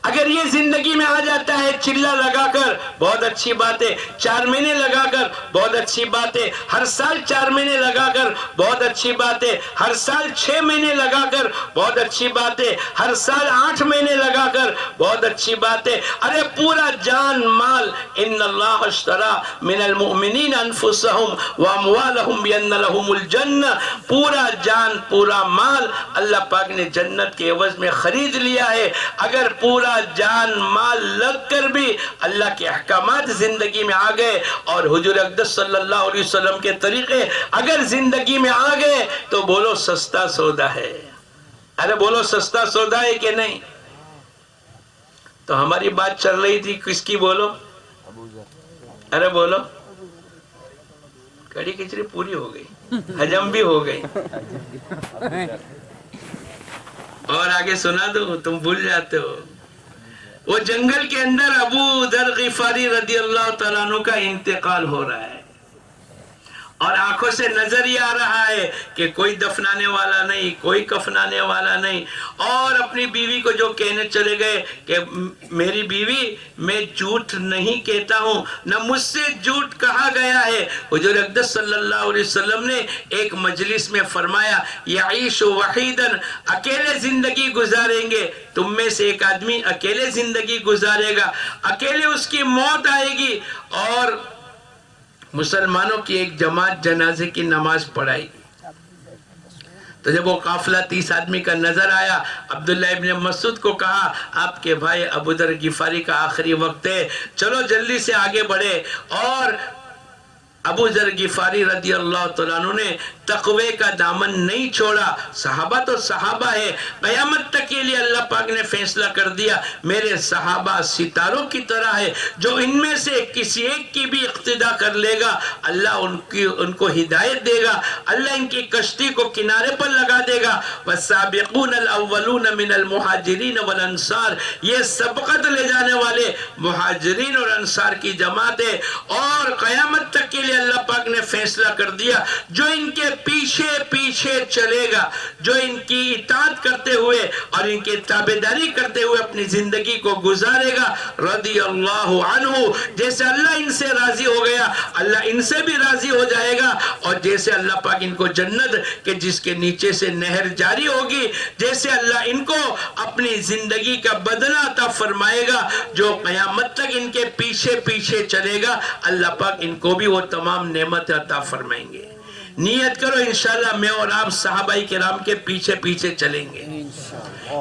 اگر یہ زندگی میں آ جاتا ہے چلہ لگا کر بہت اچھی بات ہے، 4 مہینے لگا کر بہت اچھی بات ہے، ہر سال 4 مہینے لگا کر بہت اچھی بات ہے، ہر سال 6 مہینے لگا کر بہت اچھی بات ہے، ہر سال 8 مہینے لگا کر بہت اچھی بات ہے. ارے پورا جان مال، ان اللہ اشترى من المؤمنین انفسهم واموالهم بان لهم الجنہ، پورا جان پورا مال اللہ پاک نے جنت کے عوض میں خرید لیا ہے. اگر پورا جان مال لگ کر بھی اللہ کے احکامات زندگی میں آ گئے اور حضور اقدس صلی اللہ علیہ وسلم کے طریقے اگر زندگی میں آ گئے تو بولو سستا سودا ہے. ارے بولو سستا سودا ہے کہ نہیں؟ تو ہماری بات چل رہی تھی کس کی؟ بولو. ارے بولو. کڑی کھچڑی پوری ہو گئی، حجم بھی ہو گئی. اور آگے سنا دو، تم بھول جاتے ہو. وہ جنگل کے اندر ابو ذر غفاری رضی اللہ تعالیٰ عنہ کا انتقال ہو رہا ہے اور آنکھوں سے نظر ہی آ رہا ہے کہ کوئی دفنانے والا نہیں، کوئی کفنانے والا نہیں. اور اپنی بیوی کو جو کہنے چلے گئے کہ میری بیوی میں جھوٹ نہیں کہتا ہوں، نہ مجھ سے جھوٹ کہا گیا ہے. حضور اقدس صلی اللہ علیہ وسلم نے ایک مجلس میں فرمایا یعیش وحیداً، اکیلے زندگی گزاریں گے. تم میں سے ایک آدمی اکیلے زندگی گزارے گا، اکیلے اس کی موت آئے گی. اور مسلمانوں کی ایک جماعت جنازے کی نماز پڑھائی. تو جب وہ قافلہ 30 آدمی کا نظر آیا، عبداللہ ابن مسعود کو کہا آپ کے بھائی ابو ذر غفاری کا آخری وقت ہے، چلو جلدی سے آگے بڑھے. اور ابو ذر غفاری رضی اللہ تعالیٰ عنہ نے تقوی کا دامن نہیں چھوڑا. صحابہ تو صحابہ ہے، قیامت تک کے لیے اللہ پاک نے فیصلہ کر دیا میرے صحابہ ستاروں کی طرح ہے، جو ان میں سے کسی ایک کی بھی اقتداء کر لے گا اللہ ان کو ہدایت دے گا، اللہ ان کی کشتی کو کنارے پر لگا دے گا. والسابقون الاولون من المہاجرین والانصار، یہ سبقت لے جانے والے مہاجرین اور انصار کی جماعت ہے. اور قیامت تک کے لیے اللہ پاک نے فیصلہ کر دیا جو ان کے پیچھے پیچھے چلے گا، جو ان کی اطاعت کرتے ہوئے اور ان کی تابعداری کرتے ہوئے اپنی زندگی کو گزارے گا، رضی اللہ عنہ، جیسے اللہ ان سے راضی ہو گیا اللہ ان سے بھی راضی ہو جائے گا، اور جیسے اللہ پاک ان کو جنت کہ جس کے نیچے سے نہر جاری ہوگی، جیسے اللہ ان کو اپنی زندگی کا بدلہ عطا فرمائے گا، جو قیامت تک ان کے پیچھے پیچھے چلے گا، اللہ پاک ان کو بھی وہ تمام نعمت عطا فرمائیں گے۔ نیت کرو انشاءاللہ میں اور آپ صحابہ کرام کے پیچھے پیچھے چلیں گے،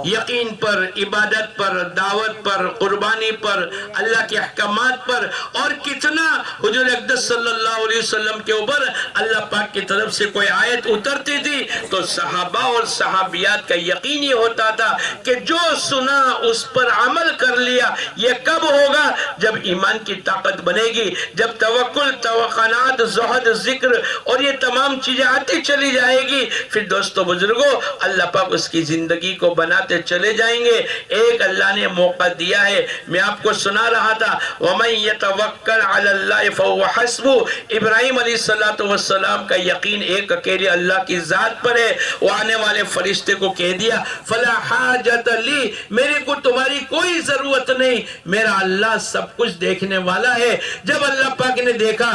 یقین پر، عبادت پر، دعوت پر، قربانی پر، اللہ کے احکامات پر، اور کتنا حضور اقدس صلی اللہ علیہ وسلم کے اوپر اللہ پاک کی طرف سے کوئی آیت اترتی تھی تو صحابہ اور صحابیات کا یقین یہ ہوتا تھا کہ جو سنا اس پر عمل کر لیا۔ یہ کب ہوگا؟ جب ایمان کی طاقت بنے گی، جب توکل، توقنات، زہد، ذکر اور یہ تمام چیزیں آتی چلی جائے گی، پھر دوستو بزرگوں اللہ پاک اس کی زندگی کو بناتے چلے جائیں گے۔ ایک اللہ نے موقع دیا ہے، میں آپ کو سنا رہا تھا، وَمَن يَتَوَكَّلْ عَلَى اللَّهِ فَهُوَ حَسْبُهُ۔ ابراہیم علیہ السلام کا یقین ایک اکیلے اللہ کی ذات پر ہے۔ وہ آنے والے فرشتے کو کہہ دیا فَلَا حَاجَةَ لِي، میرے کو تمہاری کوئی ضرورت نہیں، میرا اللہ سب کچھ دیکھنے والا ہے۔ جب اللہ پاک نے دیکھا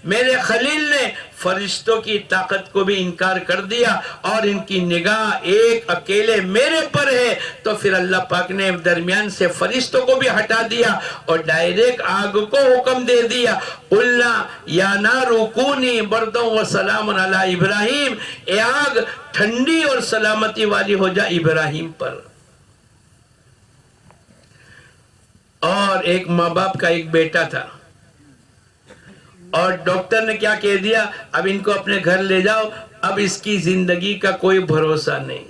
میرے خلیل نے فرشتوں کی طاقت کو بھی انکار کر دیا اور ان کی نگاہ ایک اکیلے میرے پر ہے، تو پھر اللہ پاک نے درمیان سے فرشتوں کو بھی ہٹا دیا اور ڈائریکٹ آگ کو حکم دے دیا، قُلْنَا يَا نَارُ كُونِي بَرْدًا وَسَلَامٌ عَلَىٰ إِبْرَاهِيمَ، اے آگ ٹھنڈی اور سلامتی والی ہو جا ابراہیم پر۔ اور ایک ماں باپ کا ایک بیٹا تھا، اور ڈاکٹر نے کیا کہہ دیا، اب ان کو اپنے گھر لے جاؤ، اب اس کی زندگی کا کوئی بھروسہ نہیں۔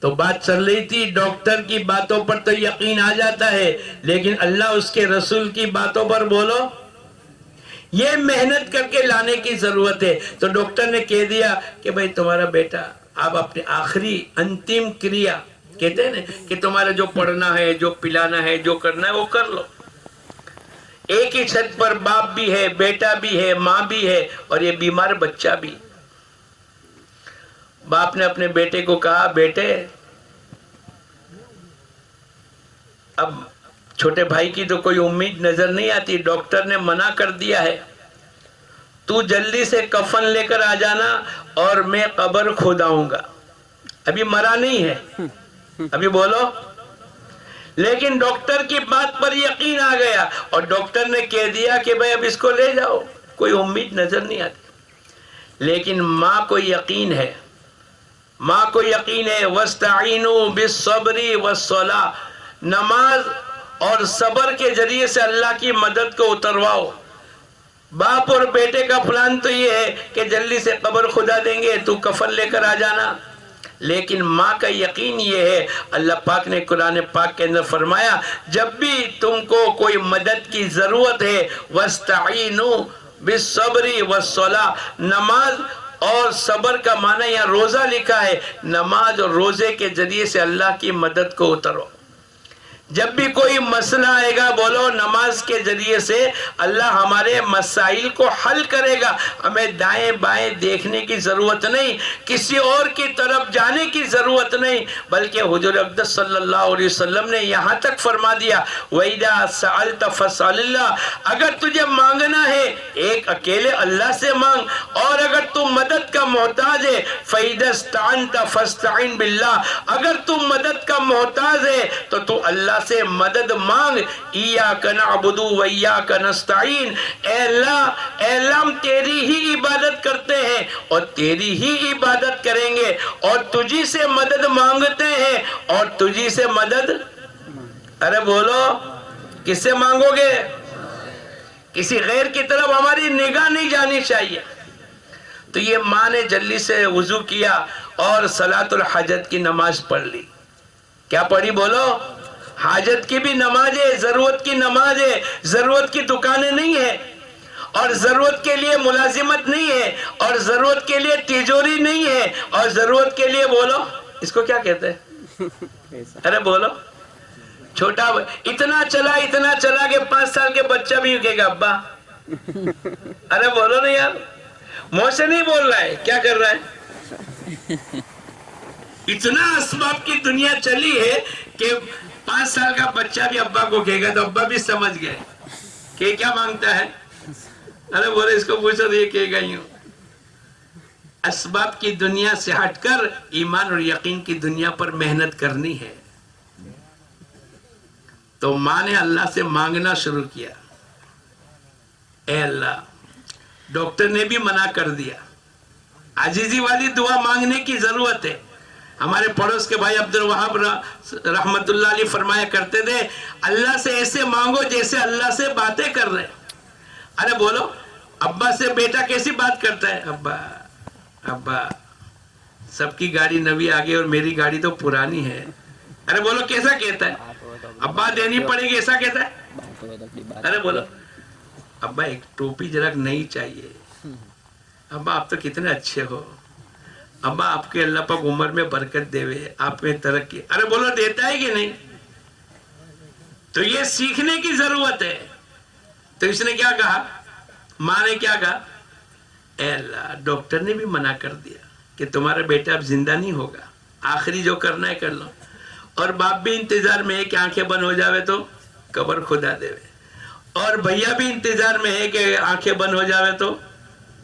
تو بات چل رہی تھی، ڈاکٹر کی باتوں پر تو یقین آ جاتا ہے، لیکن اللہ اس کے رسول کی باتوں پر بولو، یہ محنت کر کے لانے کی ضرورت ہے۔ تو ڈاکٹر نے کہہ دیا کہ بھئی تمہارا بیٹا آپ اپنے آخری انتم کریا، کہتے ہیں نا کہ تمہارا جو پڑھنا ہے، جو پلانا ہے، جو کرنا ہے وہ کر لو۔ ایک ہی چھت پر باپ بھی ہے، بیٹا بھی ہے، ماں بھی ہے، اور یہ بیمار بچہ بھی۔ باپ نے اپنے بیٹے کو کہا بیٹے اب چھوٹے بھائی کی تو کوئی امید نظر نہیں آتی، ڈاکٹر نے منع کر دیا ہے، تو جلدی سے کفن لے کر آ جانا اور میں قبر کھوداؤں گا۔ ابھی مرا نہیں ہے، ابھی بولو، لیکن ڈاکٹر کی بات پر یقین آ گیا اور ڈاکٹر نے کہہ دیا کہ بھئی اب اس کو لے جاؤ، کوئی امید نظر نہیں آتی۔ لیکن ماں کو یقین ہے، ماں کو یقین ہے، وَاسْتَعِينُوا بِالصَّبْرِ وَالصَّلَاةِ، نماز اور صبر کے ذریعے سے اللہ کی مدد کو اترواؤ۔ باپ اور بیٹے کا پلان تو یہ ہے کہ جلدی سے قبر کھدا دیں گے، تو کفن لے کر آ جانا، لیکن ماں کا یقین یہ ہے، اللہ پاک نے قرآن پاک کے اندر فرمایا جب بھی تم کو کوئی مدد کی ضرورت ہے، وَاسْتَعِينُوا بِالصَّبْرِ وَالصَّلَاةِ، نماز اور صبر کا معنی یہاں روزہ لکھا ہے، نماز اور روزے کے ذریعے سے اللہ کی مدد کو اترو۔ جب بھی کوئی مسئلہ آئے گا بولو نماز کے ذریعے سے اللہ ہمارے مسائل کو حل کرے گا۔ ہمیں دائیں بائیں دیکھنے کی ضرورت نہیں، کسی اور کی طرف جانے کی ضرورت نہیں، بلکہ حضور اقدس صلی اللہ علیہ وسلم نے یہاں تک فرما دیا وَإِذَا سَأَلْتَ فَاسْأَلِ اللَّهَ، اگر تجھے مانگنا ہے ایک اکیلے اللہ سے مانگ، اور اگر تم مدد کا محتاج ہے فَإِذَا اسْتَعَنْتَ فَاسْتَعِنْ بِاللَّهِ، اگر تم مدد کا محتاج ہے تو تو اللہ سے مدد مانگ۔ ایاک نعبد و ایاک نستعین، اے اللہ ہم تیری ہی عبادت کرتے ہیں اور تیری ہی عبادت کریں گے، اور تجھی سے مدد مانگتے ہیں اور تجھی سے مدد، ارے بولو کس سے مانگو گے؟ کسی غیر کی طرف ہماری نگاہ نہیں جانی چاہیے۔ تو یہ ماں نے جلدی سے وضو کیا اور صلاۃ الحاجت کی نماز پڑھ لی۔ کیا پڑھی بولو؟ حاجت کی بھی نماز ہے، ضرورت کی نماز ہے، ضرورت کی دکانیں نہیں ہے، اور ضرورت کے لیے ملازمت نہیں ہے، اور ضرورت کے لیے تیجوری نہیں ہے، اور ضرورت کے لیے بولو اس کو کیا کہتے ہیں، ارے بولو چھوٹا، اتنا چلا کہ 5 سال کے بچہ بھی کہے گا ابا، ارے بولو نا یار، منہ سے نہیں بول رہا ہے، کیا کر رہا ہے؟ اتنا اسباب کی دنیا چلی ہے کہ 5 سال کا بچہ بھی ابا کو کہے گا تو ابا بھی سمجھ گئے کہ کیا مانگتا ہے. ارے بولے اس کو پوچھو تو یہ کہے گا یوں. اسباب کی دنیا سے ہٹ کر ایمان اور یقین کی دنیا پر محنت کرنی ہے. تو ماں نے اللہ سے مانگنا شروع کیا. اے اللہ، ڈاکٹر نے بھی منع کر دیا. عاجزی والی دعا مانگنے کی ضرورت ہے. ہمارے پڑوس کے بھائی عبد الوہاب رحمت اللہ علیہ فرمایا کرتے تھے، اللہ سے ایسے مانگو جیسے اللہ سے باتیں کر رہے. ارے بولو، ابا سے بیٹا کیسی بات کرتا ہے؟ ابا ابا، سب کی گاڑی نوی آگے اور میری گاڑی تو پرانی ہے. ارے بولو کیسا کہتا ہے؟ ابا دینی پڑے گی ایسا کہتا ہے؟ ارے بولو، ابا ایک ٹوپی ذرا نئی چاہیے. ابا آپ تو کتنے اچھے ہو. ابا آپ کے اللہ پاک عمر میں برکت دے وے، آپ میں ترقی. ارے بولو دیتا ہے کہ نہیں؟ تو یہ سیکھنے کی ضرورت ہے. تو اس نے کیا کہا؟ ماں نے کیا کہا؟ اے اللہ، ڈاکٹر نے بھی منع کر دیا کہ تمہارا بیٹا اب زندہ نہیں ہوگا، آخری جو کرنا ہے کر لو. اور باپ بھی انتظار میں ہے کہ آنکھیں بند ہو جاوے تو قبر خدا دے وے. اور بھیا بھی انتظار میں ہے کہ آنکھیں بند ہو جاوے تو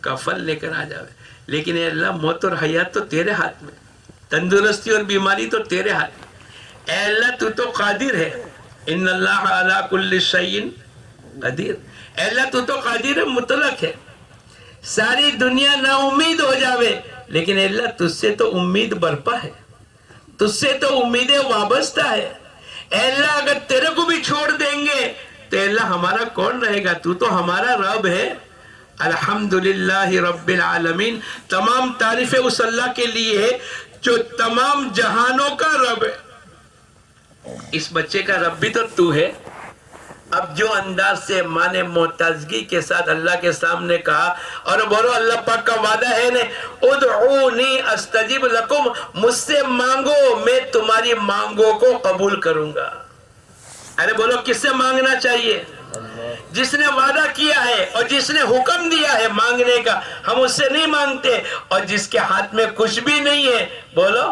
کفن لے کر آ جاوے. لیکن اے اللہ، موت اور حیات تو تیرے ہاتھ میں، تندرستی اور بیماری تو تیرے ہاتھ میں. اے اللہ تو تو قادر ہے. ان اللہ علی کل شیء قدیر. اے اللہ تو تو قادر مطلق ہے. ساری دنیا نا امید ہو جاوے لیکن اے اللہ تجھ سے تو امید برپا ہے، تجھ سے تو امیدیں وابستہ ہے. اے اللہ اگر تیرے کو بھی چھوڑ دیں گے تو اے اللہ ہمارا کون رہے گا؟ تو تو ہمارا رب ہے. الحمدللہ رب العالمین. تمام تعریفیں اس اللہ کے لیے ہے جو تمام جہانوں کا رب ہے. اس بچے کا رب بھی تو ہے. اب جو انداز سے ماں نے معتزگی کے ساتھ اللہ کے سامنے کہا، اور بولو اللہ پاک کا وعدہ ہے نا، ادعونی استجب لکم، مجھ سے مانگو میں تمہاری مانگوں کو قبول کروں گا. ارے بولو کس سے مانگنا چاہیے؟ جس نے وعدہ کیا ہے اور جس نے حکم دیا ہے مانگنے کا. ہم اس سے نہیں مانگتے. اور جس کے ہاتھ میں کچھ بھی نہیں ہے، بولو.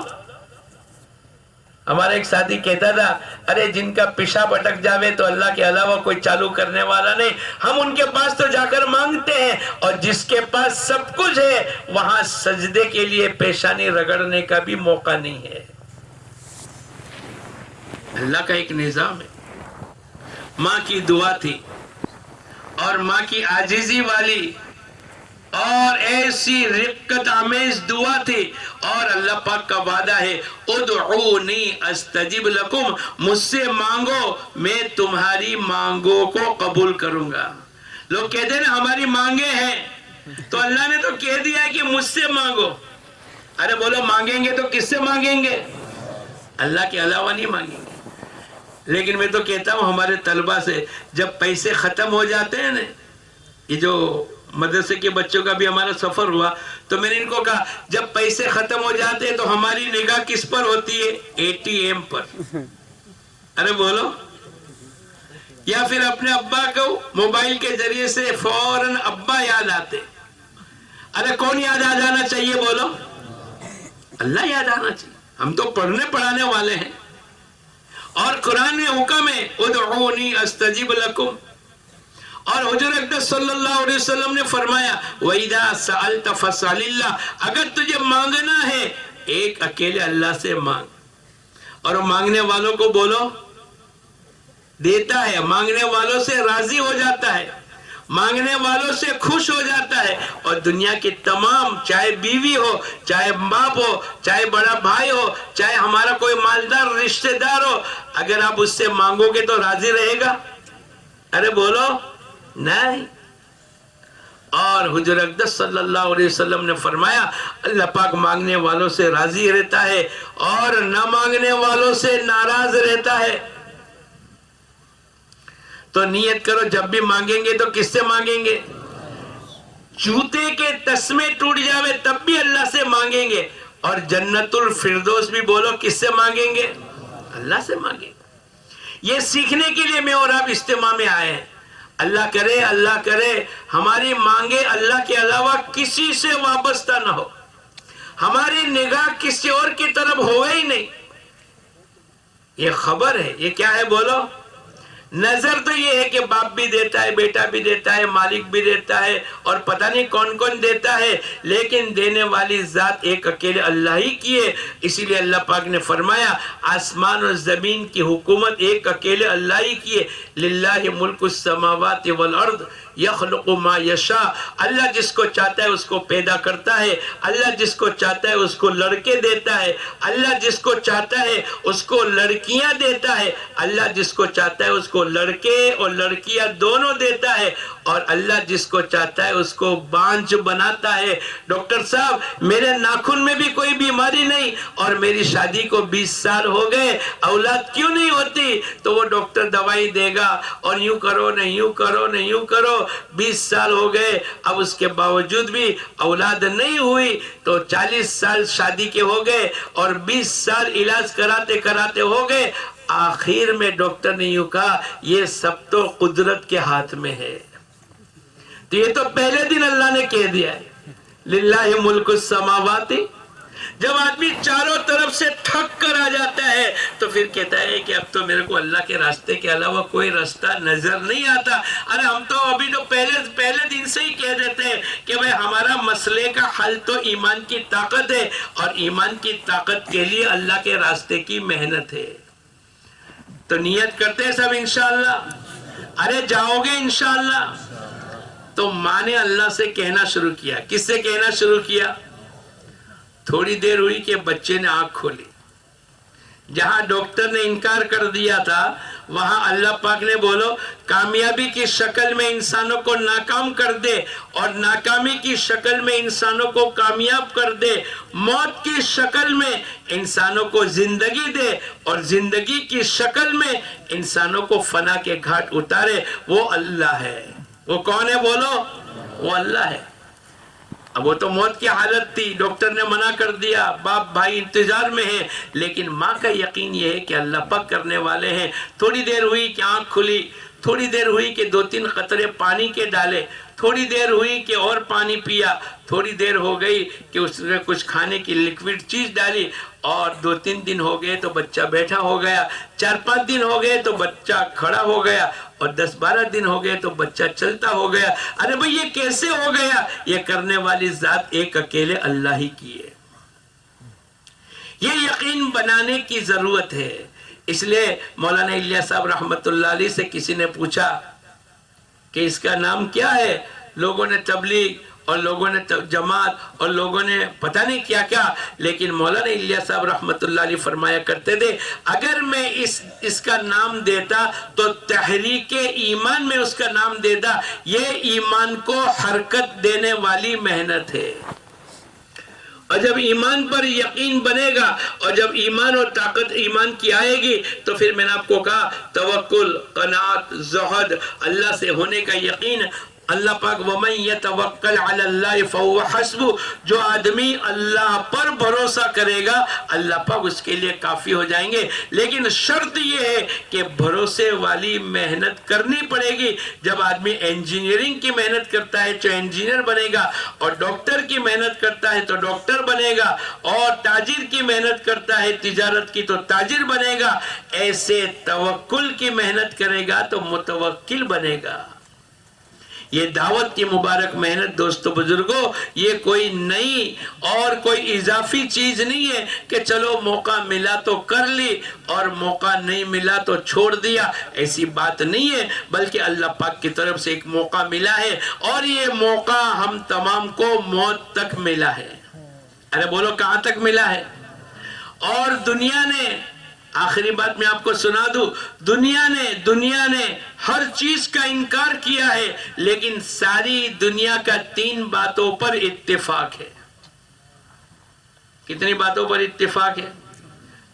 ہمارا ایک ساتھی کہتا تھا، ارے جن کا پیشاب اٹک جاوے تو اللہ کے علاوہ کوئی چالو کرنے والا نہیں. ہم ان کے پاس تو جا کر مانگتے ہیں، اور جس کے پاس سب کچھ ہے وہاں سجدے کے لیے پیشانی رگڑنے کا بھی موقع نہیں ہے. اللہ کا ایک نظام ہے. ماں کی دعا تھی اور ماں کی عاجزی والی اور ایسی رقت آمیز دعا تھی. اور اللہ پاک کا وعدہ ہے، ادعونی استجب لکم، مجھ سے مانگو میں تمہاری مانگوں کو قبول کروں گا. لوگ کہتے ہیں نا ہماری مانگیں ہیں، تو اللہ نے تو کہہ دیا ہے کہ مجھ سے مانگو. ارے بولو مانگیں گے تو کس سے مانگیں گے؟ اللہ کے علاوہ نہیں مانگیں گے. لیکن میں تو کہتا ہوں ہمارے طلبہ سے، جب پیسے ختم ہو جاتے ہیں نا، یہ جو مدرسے کے بچوں کا بھی ہمارا سفر ہوا، تو میں نے ان کو کہا جب پیسے ختم ہو جاتے ہیں تو ہماری نگاہ کس پر ہوتی ہے؟ ATM پر. ارے بولو. یا پھر اپنے ابا کو موبائل کے ذریعے سے فوراً ابا یاد آتے. ارے کون یاد آ جانا چاہیے؟ بولو. اللہ یاد آنا چاہیے. ہم تو پڑھنے پڑھانے والے ہیں. اور قرآن میں حکم ہے، ادعونی استجب لکم. اور حضور اقدس صلی اللہ علیہ وسلم نے فرمایا، وَإِذَا سَأَلْتَ فَاسْأَلِ اللَّهِ، اگر تجھے مانگنا ہے ایک اکیلے اللہ سے مانگ. اور مانگنے والوں کو بولو دیتا ہے، مانگنے والوں سے راضی ہو جاتا ہے، مانگنے والوں سے خوش ہو جاتا ہے. اور دنیا کی تمام، چاہے بیوی ہو، چاہے باپ ہو، چاہے بڑا بھائی ہو، چاہے ہمارا کوئی مالدار رشتہ دار ہو، اگر آپ اس سے مانگو گے تو راضی رہے گا؟ ارے بولو نہیں. اور حضور اقدس صلی اللہ علیہ وسلم نے فرمایا، اللہ پاک مانگنے والوں سے راضی رہتا ہے اور نہ مانگنے والوں سے ناراض رہتا ہے. تو نیت کرو جب بھی مانگیں گے تو کس سے مانگیں گے؟ جوتے کے تسمے ٹوٹ جاوے تب بھی اللہ سے مانگیں گے. اور جنت الفردوس بھی بولو کس سے مانگیں گے؟ اللہ سے مانگیں گے. یہ سیکھنے کے لیے میں اور آپ اجتماع میں آئے ہیں. اللہ کرے ہماری مانگے اللہ کے علاوہ کسی سے وابستہ نہ ہو، ہماری نگاہ کسی اور کی طرف ہوئے ہی نہیں. یہ خبر ہے. یہ کیا ہے بولو؟ نظر تو یہ ہے کہ باپ بھی دیتا ہے، بیٹا بھی دیتا ہے، مالک بھی دیتا ہے، اور پتہ نہیں کون کون دیتا ہے، لیکن دینے والی ذات ایک اکیلے اللہ ہی کی ہے. اسی لیے اللہ پاک نے فرمایا آسمان اور زمین کی حکومت ایک اکیلے اللہ ہی کی ہے. للہ ملک السماوات والارض یخلق ما یشاء. اللہ جس کو چاہتا ہے اس کو پیدا کرتا ہے، اللہ جس کو چاہتا ہے اس کو لڑکے دیتا ہے، اللہ جس کو چاہتا ہے اس کو لڑکیاں دیتا ہے، اللہ جس کو چاہتا ہے اس کو لڑکے اور لڑکیاں دونوں دیتا ہے، اور اللہ جس کو چاہتا ہے اس کو بانجھ بناتا ہے. ڈاکٹر صاحب میرے ناخن میں بھی کوئی بیماری نہیں اور میری شادی کو 20 سال ہو گئے، اولاد کیوں نہیں ہوتی؟ تو وہ ڈاکٹر دوائی دے گا اور یوں کرو نہ یوں کرو نہ یوں کرو. 20 سال ہو گئے اب اس کے باوجود بھی اولاد نہیں ہوئی، تو 40 سال شادی کے ہو گئے اور 20 سال علاج کراتے کراتے ہو گئے. آخر میں ڈاکٹر نے یوں کہا یہ سب تو قدرت کے ہاتھ میں ہے. تو یہ تو پہلے دن اللہ نے کہہ دیا ہے للہ ملک السماوات. جب آدمی چاروں طرف سے تھک کر آ جاتا ہے تو پھر کہتا ہے کہ اب تو میرے کو اللہ کے راستے کے علاوہ کوئی راستہ نظر نہیں آتا. ارے ہم تو ابھی تو پہلے دن سے ہی کہہ دیتے ہیں کہ بھئی ہمارا مسئلے کا حل تو ایمان کی طاقت ہے، اور ایمان کی طاقت کے لیے اللہ کے راستے کی محنت ہے. تو نیت کرتے ہیں سب انشاءاللہ. ارے جاؤ گے انشاءاللہ. تو ماں نے اللہ سے کہنا شروع کیا. کس سے کہنا شروع کیا؟ تھوڑی دیر ہوئی کہ بچے نے آنکھ کھولی. جہاں ڈاکٹر نے انکار کر دیا تھا وہاں اللہ پاک نے بولو کامیابی کی شکل میں انسانوں کو ناکام کر دے اور ناکامی کی شکل میں انسانوں کو کامیاب کر دے، موت کی شکل میں انسانوں کو زندگی دے اور زندگی کی شکل میں انسانوں کو فنا کے گھاٹ اتارے. وہ اللہ ہے. وہ کون ہے بولو؟ وہ اللہ ہے. اب وہ تو موت کی حالت تھی، ڈاکٹر نے منع کر دیا، باپ بھائی انتظار میں ہیں، لیکن ماں کا یقین یہ ہے کہ اللہ پاک کرنے والے ہیں. تھوڑی دیر ہوئی کہ آنکھ کھلی، تھوڑی دیر ہوئی کہ 2-3 قطرے پانی کے ڈالے، تھوڑی دیر ہوئی کہ اور پانی پیا، تھوڑی دیر ہو گئی کہ اس نے کچھ کھانے کی لیکوڈ چیز ڈالی، اور 2-3 دن ہو گئے تو بچہ بیٹھا ہو گیا، 4-5 دن ہو گئے تو بچہ کھڑا ہو گیا، اور 10-12 دن ہو گئے تو بچہ چلتا ہو گیا. ارے بھئی یہ کیسے ہو گیا؟ یہ کرنے والی ذات ایک اکیلے اللہ ہی کی ہے. یہ یقین بنانے کی ضرورت ہے. اس لیے مولانا الیاس صاحب رحمت اللہ علیہ سے کسی نے پوچھا کہ اس کا نام کیا ہے؟ لوگوں نے تبلیغ اور لوگوں نے جماعت اور لوگوں نے پتہ نہیں کیا کیا، لیکن مولانا الیاس صاحب رحمت اللہ علیہ فرمایا کرتے تھے اگر میں اس کا نام دیتا تو تحریک ایمان میں اس کا نام دیتا. یہ ایمان کو حرکت دینے والی محنت ہے. اور جب ایمان پر یقین بنے گا اور جب ایمان اور طاقت ایمان کی آئے گی تو پھر میں نے آپ کو کہا توکل، قناعت، زہد، اللہ سے ہونے کا یقین. اللہ پاک وَمَن يَتَوَكَّلْ عَلَى اللَّهِ فَهُوَ حَسْبُهُ، جو آدمی اللہ پر بھروسہ کرے گا اللہ پاک اس کے لیے کافی ہو جائیں گے. لیکن شرط یہ ہے کہ بھروسے والی محنت کرنی پڑے گی. جب آدمی انجینئرنگ کی محنت کرتا ہے تو انجینئر بنے گا، اور ڈاکٹر کی محنت کرتا ہے تو ڈاکٹر بنے گا، اور تاجر کی محنت کرتا ہے تجارت کی تو تاجر بنے گا. ایسے توکل کی محنت کرے گا تو متوکل بنے گا. یہ دعوت کی مبارک محنت دوستو بزرگوں، یہ کوئی نئی اور کوئی اضافی چیز نہیں ہے کہ چلو موقع ملا تو کر لی اور موقع نہیں ملا تو چھوڑ دیا. ایسی بات نہیں ہے، بلکہ اللہ پاک کی طرف سے ایک موقع ملا ہے، اور یہ موقع ہم تمام کو موت تک ملا ہے. ارے بولو کہاں تک ملا ہے؟ اور دنیا نے، آخری بات میں آپ کو سنا دوں، دنیا نے ہر چیز کا انکار کیا ہے، لیکن ساری دنیا کا 3 باتوں پر اتفاق ہے. کتنی باتوں پر اتفاق ہے؟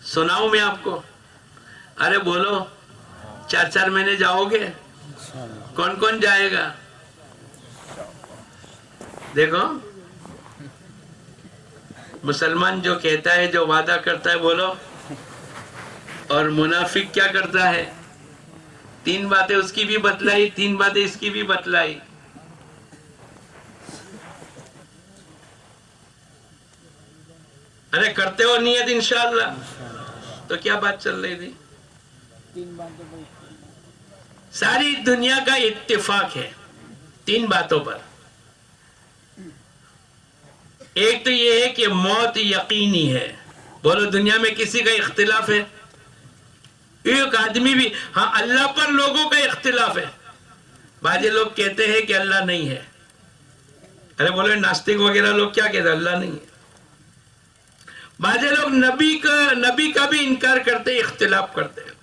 سناؤں میں آپ کو؟ ارے بولو 4 مہینے جاؤ گے؟ کون کون جائے گا؟ دیکھو مسلمان جو کہتا ہے، جو وعدہ کرتا ہے، بولو. اور منافق کیا کرتا ہے؟ 3 باتیں اس کی بھی بتلائی، 3 باتیں اس کی بھی بتلائی. ارے کرتے ہو نیت انشاءاللہ؟ تو کیا بات چل رہی تھی؟ ساری دنیا کا اتفاق ہے 3 باتوں پر. ایک تو یہ ہے کہ موت یقینی ہے. بولو دنیا میں کسی کا اختلاف ہے؟ ایک آدمی بھی. ہاں اللہ پر لوگوں کا اختلاف ہے. بعض لوگ کہتے ہیں کہ اللہ نہیں ہے. ارے بولے ناستک وغیرہ لوگ کیا کہتے ہیں؟ اللہ نہیں ہے. بعض لوگ نبی کا بھی انکار کرتے، اختلاف کرتے ہیں.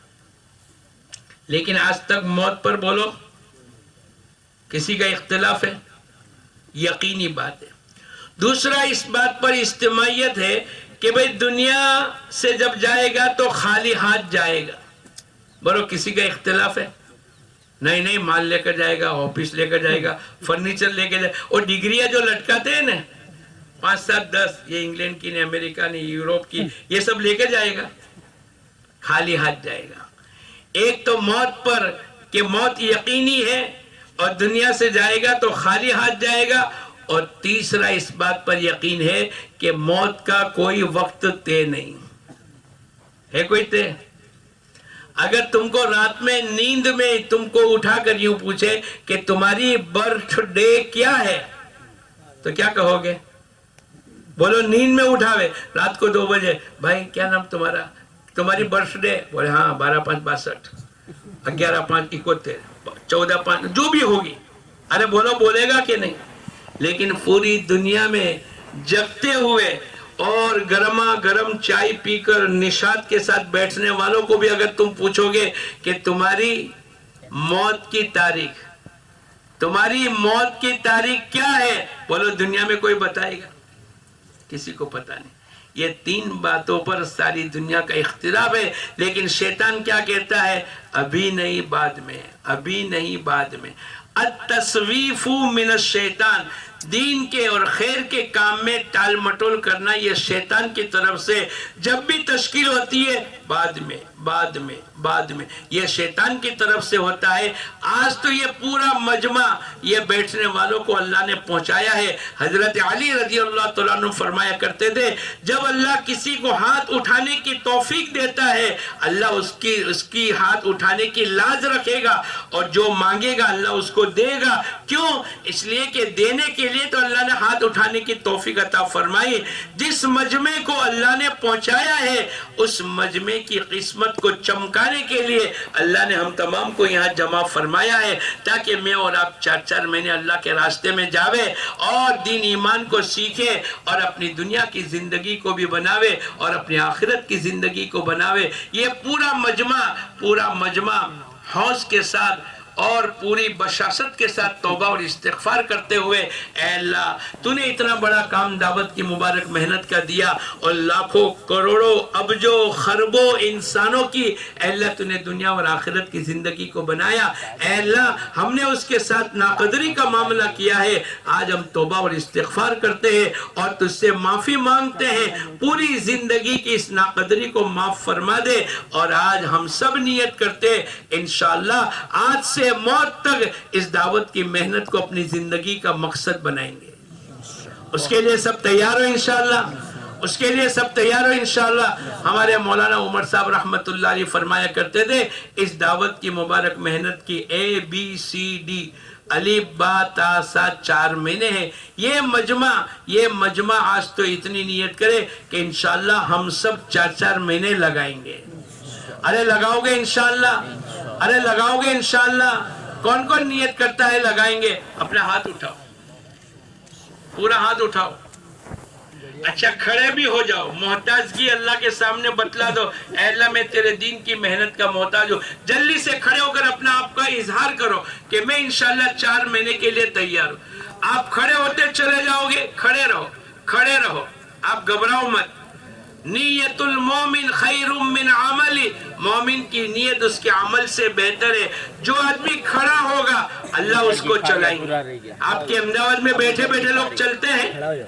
لیکن آج تک موت پر بولو کسی کا اختلاف ہے؟ یقینی بات ہے. دوسرا اس بات پر اجتماعیت ہے کہ بھئی دنیا سے جب جائے گا تو خالی ہاتھ جائے گا. بولو کسی کا اختلاف ہے؟ نہیں مال لے کر جائے گا، آفس لے کر جائے گا، فرنیچر لے کے جائے گا. اور ڈگریاں جو لٹکاتے ہیں نا 5 7 10، یہ انگلینڈ کی نہیں، امریکہ نہیں، یوروپ کی، یہ سب لے کے جائے گا، خالی ہاتھ جائے گا. ایک تو موت پر کہ موت یقینی ہے اور دنیا سے جائے گا تو خالی ہاتھ جائے گا. اور تیسرا اس بات پر یقین ہے کہ موت کا کوئی وقت طے نہیں ہے. کوئی طے؟ اگر تم کو رات میں نیند میں تم کو اٹھا کر یوں پوچھے کہ تمہاری برتھ ڈے کیا ہے تو کیا کہو گے؟ بولو نیند میں اٹھاوے رات کو 2 بجے، بھائی کیا نام تمہارا، تمہاری برتھ ڈے؟ بولے ہاں 12/5/62، 11/5/71، 14/5، جو بھی ہوگی. ارے بولو بولے گا کہ نہیں؟ لیکن پوری دنیا میں جگتے ہوئے اور گرما گرم چائے پی کر نشاط کے ساتھ بیٹھنے والوں کو بھی اگر تم پوچھو گے کہ تمہاری موت کی تاریخ کیا ہے، بولو دنیا میں کوئی بتائے گا؟ کسی کو پتا نہیں. یہ 3 باتوں پر ساری دنیا کا اختلاف ہے. لیکن شیطان کیا کہتا ہے؟ ابھی نہیں بعد میں، ابھی نہیں بعد میں. التسویف من الشیطان، دین کے اور خیر کے کام میں ٹال مٹول کرنا یہ شیطان کی طرف سے جب بھی تشکیل ہوتی ہے بعد میں یہ شیطان کی طرف سے ہوتا ہے. آج تو یہ پورا مجمع یہ بیٹھنے والوں کو اللہ نے پہنچایا ہے. حضرت علی رضی اللہ تعالیٰ عنہ فرمایا کرتے تھے جب اللہ کسی کو ہاتھ اٹھانے کی توفیق دیتا ہے اللہ اس کی ہاتھ اٹھانے کی لاز رکھے گا اور جو مانگے گا اللہ اس کو دے گا. کیوں؟ اس لیے کہ دینے کے لیے تو اللہ نے ہاتھ اٹھانے کی توفیق عطا فرمائی. جس مجمع کو اللہ نے پہنچایا ہے اس مجمع کی قسمت کو چمکانے کے لیے اللہ نے ہم تمام کو یہاں جمع فرمایا ہے تاکہ میں اور آپ 4 مہینے اللہ کے راستے میں جاوے اور دین ایمان کو سیکھے اور اپنی دنیا کی زندگی کو بھی بناوے اور اپنی آخرت کی زندگی کو بناوے. یہ پورا مجمع حوص کے ساتھ اور پوری بشاشت کے ساتھ توبہ اور استغفار کرتے ہوئے اے اللہ تو نے اتنا بڑا کام دعوت کی مبارک محنت کا دیا اور لاکھوں کروڑوں ابجوں خربوں انسانوں کی اے اللہ تو نے دنیا اور آخرت کی زندگی کو بنایا. اے اللہ ہم نے اس کے ساتھ ناقدری کا معاملہ کیا ہے. آج ہم توبہ اور استغفار کرتے ہیں اور تجھ سے معافی مانگتے ہیں پوری زندگی کی اس ناقدری کو معاف فرما دے. اور آج ہم سب نیت کرتے انشاءاللہ آج سے موت تک اس دعوت کی محنت کو اپنی زندگی کا مقصد بنائیں گے. اس کے لیے سب تیار ہو انشاءاللہ. ہمارے مولانا عمر صاحب رحمت اللہ علیہ فرمایا کرتے تھے اس دعوت کی مبارک محنت کی ABCD الف با تا سا 4 مہینے ہیں. یہ مجمع آج تو اتنی نیت کرے کہ انشاءاللہ ہم سب 4 مہینے لگائیں گے. ارے لگاؤ گے انشاءاللہ؟ کون کون نیت کرتا ہے لگائیں گے؟ اپنا ہاتھ اٹھاؤ، پورا ہاتھ اٹھاؤ. اچھا کھڑے بھی ہو جاؤ، محتاجگی اللہ کے سامنے بتلا دو. اے اللہ میں تیرے دین کی محنت کا محتاج ہوں. جلدی سے کھڑے ہو کر اپنا آپ کا اظہار کرو کہ میں انشاءاللہ 4 مہینے کے لیے تیار ہوں. آپ کھڑے ہوتے چلے جاؤ گے، کھڑے رہو، آپ گھبراؤ مت. نیت المومن خیر من عمل، مومن کی نیت اس کے عمل سے بہتر ہے. جو آدمی کھڑا ہوگا اللہ اس کو چلائیں گے. آپ کے احمدآباد میں بیٹھے لوگ چلتے ہیں.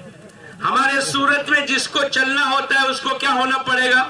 ہمارے صورت میں جس کو چلنا ہوتا ہے اس کو کیا ہونا پڑے گا؟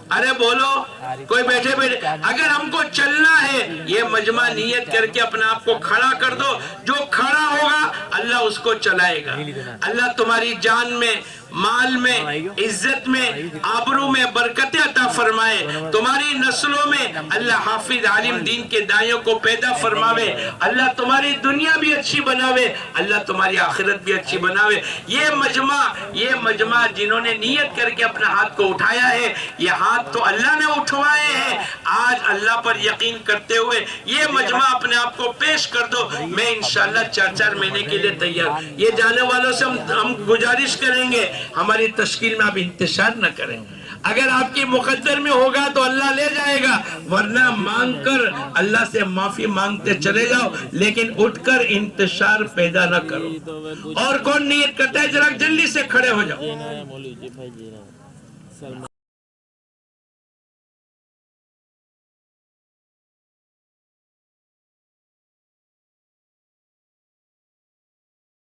ارے بولو کوئی بیٹھے بیٹھے اگر ہم کو چلنا ہے یہ مجمع نیت کر کے اپنے آپ کو کھڑا کر دو جو کھڑا ہوگا اللہ اس کو چلائے گا اللہ تمہاری جان میں مال میں عزت میں آبرو میں برکتیں عطا فرمائے تمہاری نسلوں میں اللہ حافظ عالم دین کے دائیوں کو پیدا فرماوے اللہ تمہاری دنیا بھی اچھی بناوے اللہ تمہاری آخرت بھی اچھی بناوے یہ مجمع جنہوں نے نیت کر کے اپنا ہاتھ کو اٹھایا ہے یہ ہاتھ تو اللہ نے اٹھوائے ہیں آج اللہ پر یقین کرتے ہوئے یہ مجمع اپنے آپ کو پیش کر دو میں انشاءاللہ 4 مہینے کے لیے تیار یہ جانے والوں سے ہم گزارش کریں گے ہماری تشکیل میں آپ انتشار نہ کریں اگر آپ کی مقدر میں ہوگا تو اللہ لے جائے گا ورنہ مانگ کر اللہ سے معافی مانگتے چلے جاؤ لیکن اٹھ کر انتشار پیدا نہ کرو اور کون نیت کرتا ہے ذرا جلدی سے کھڑے ہو جاؤ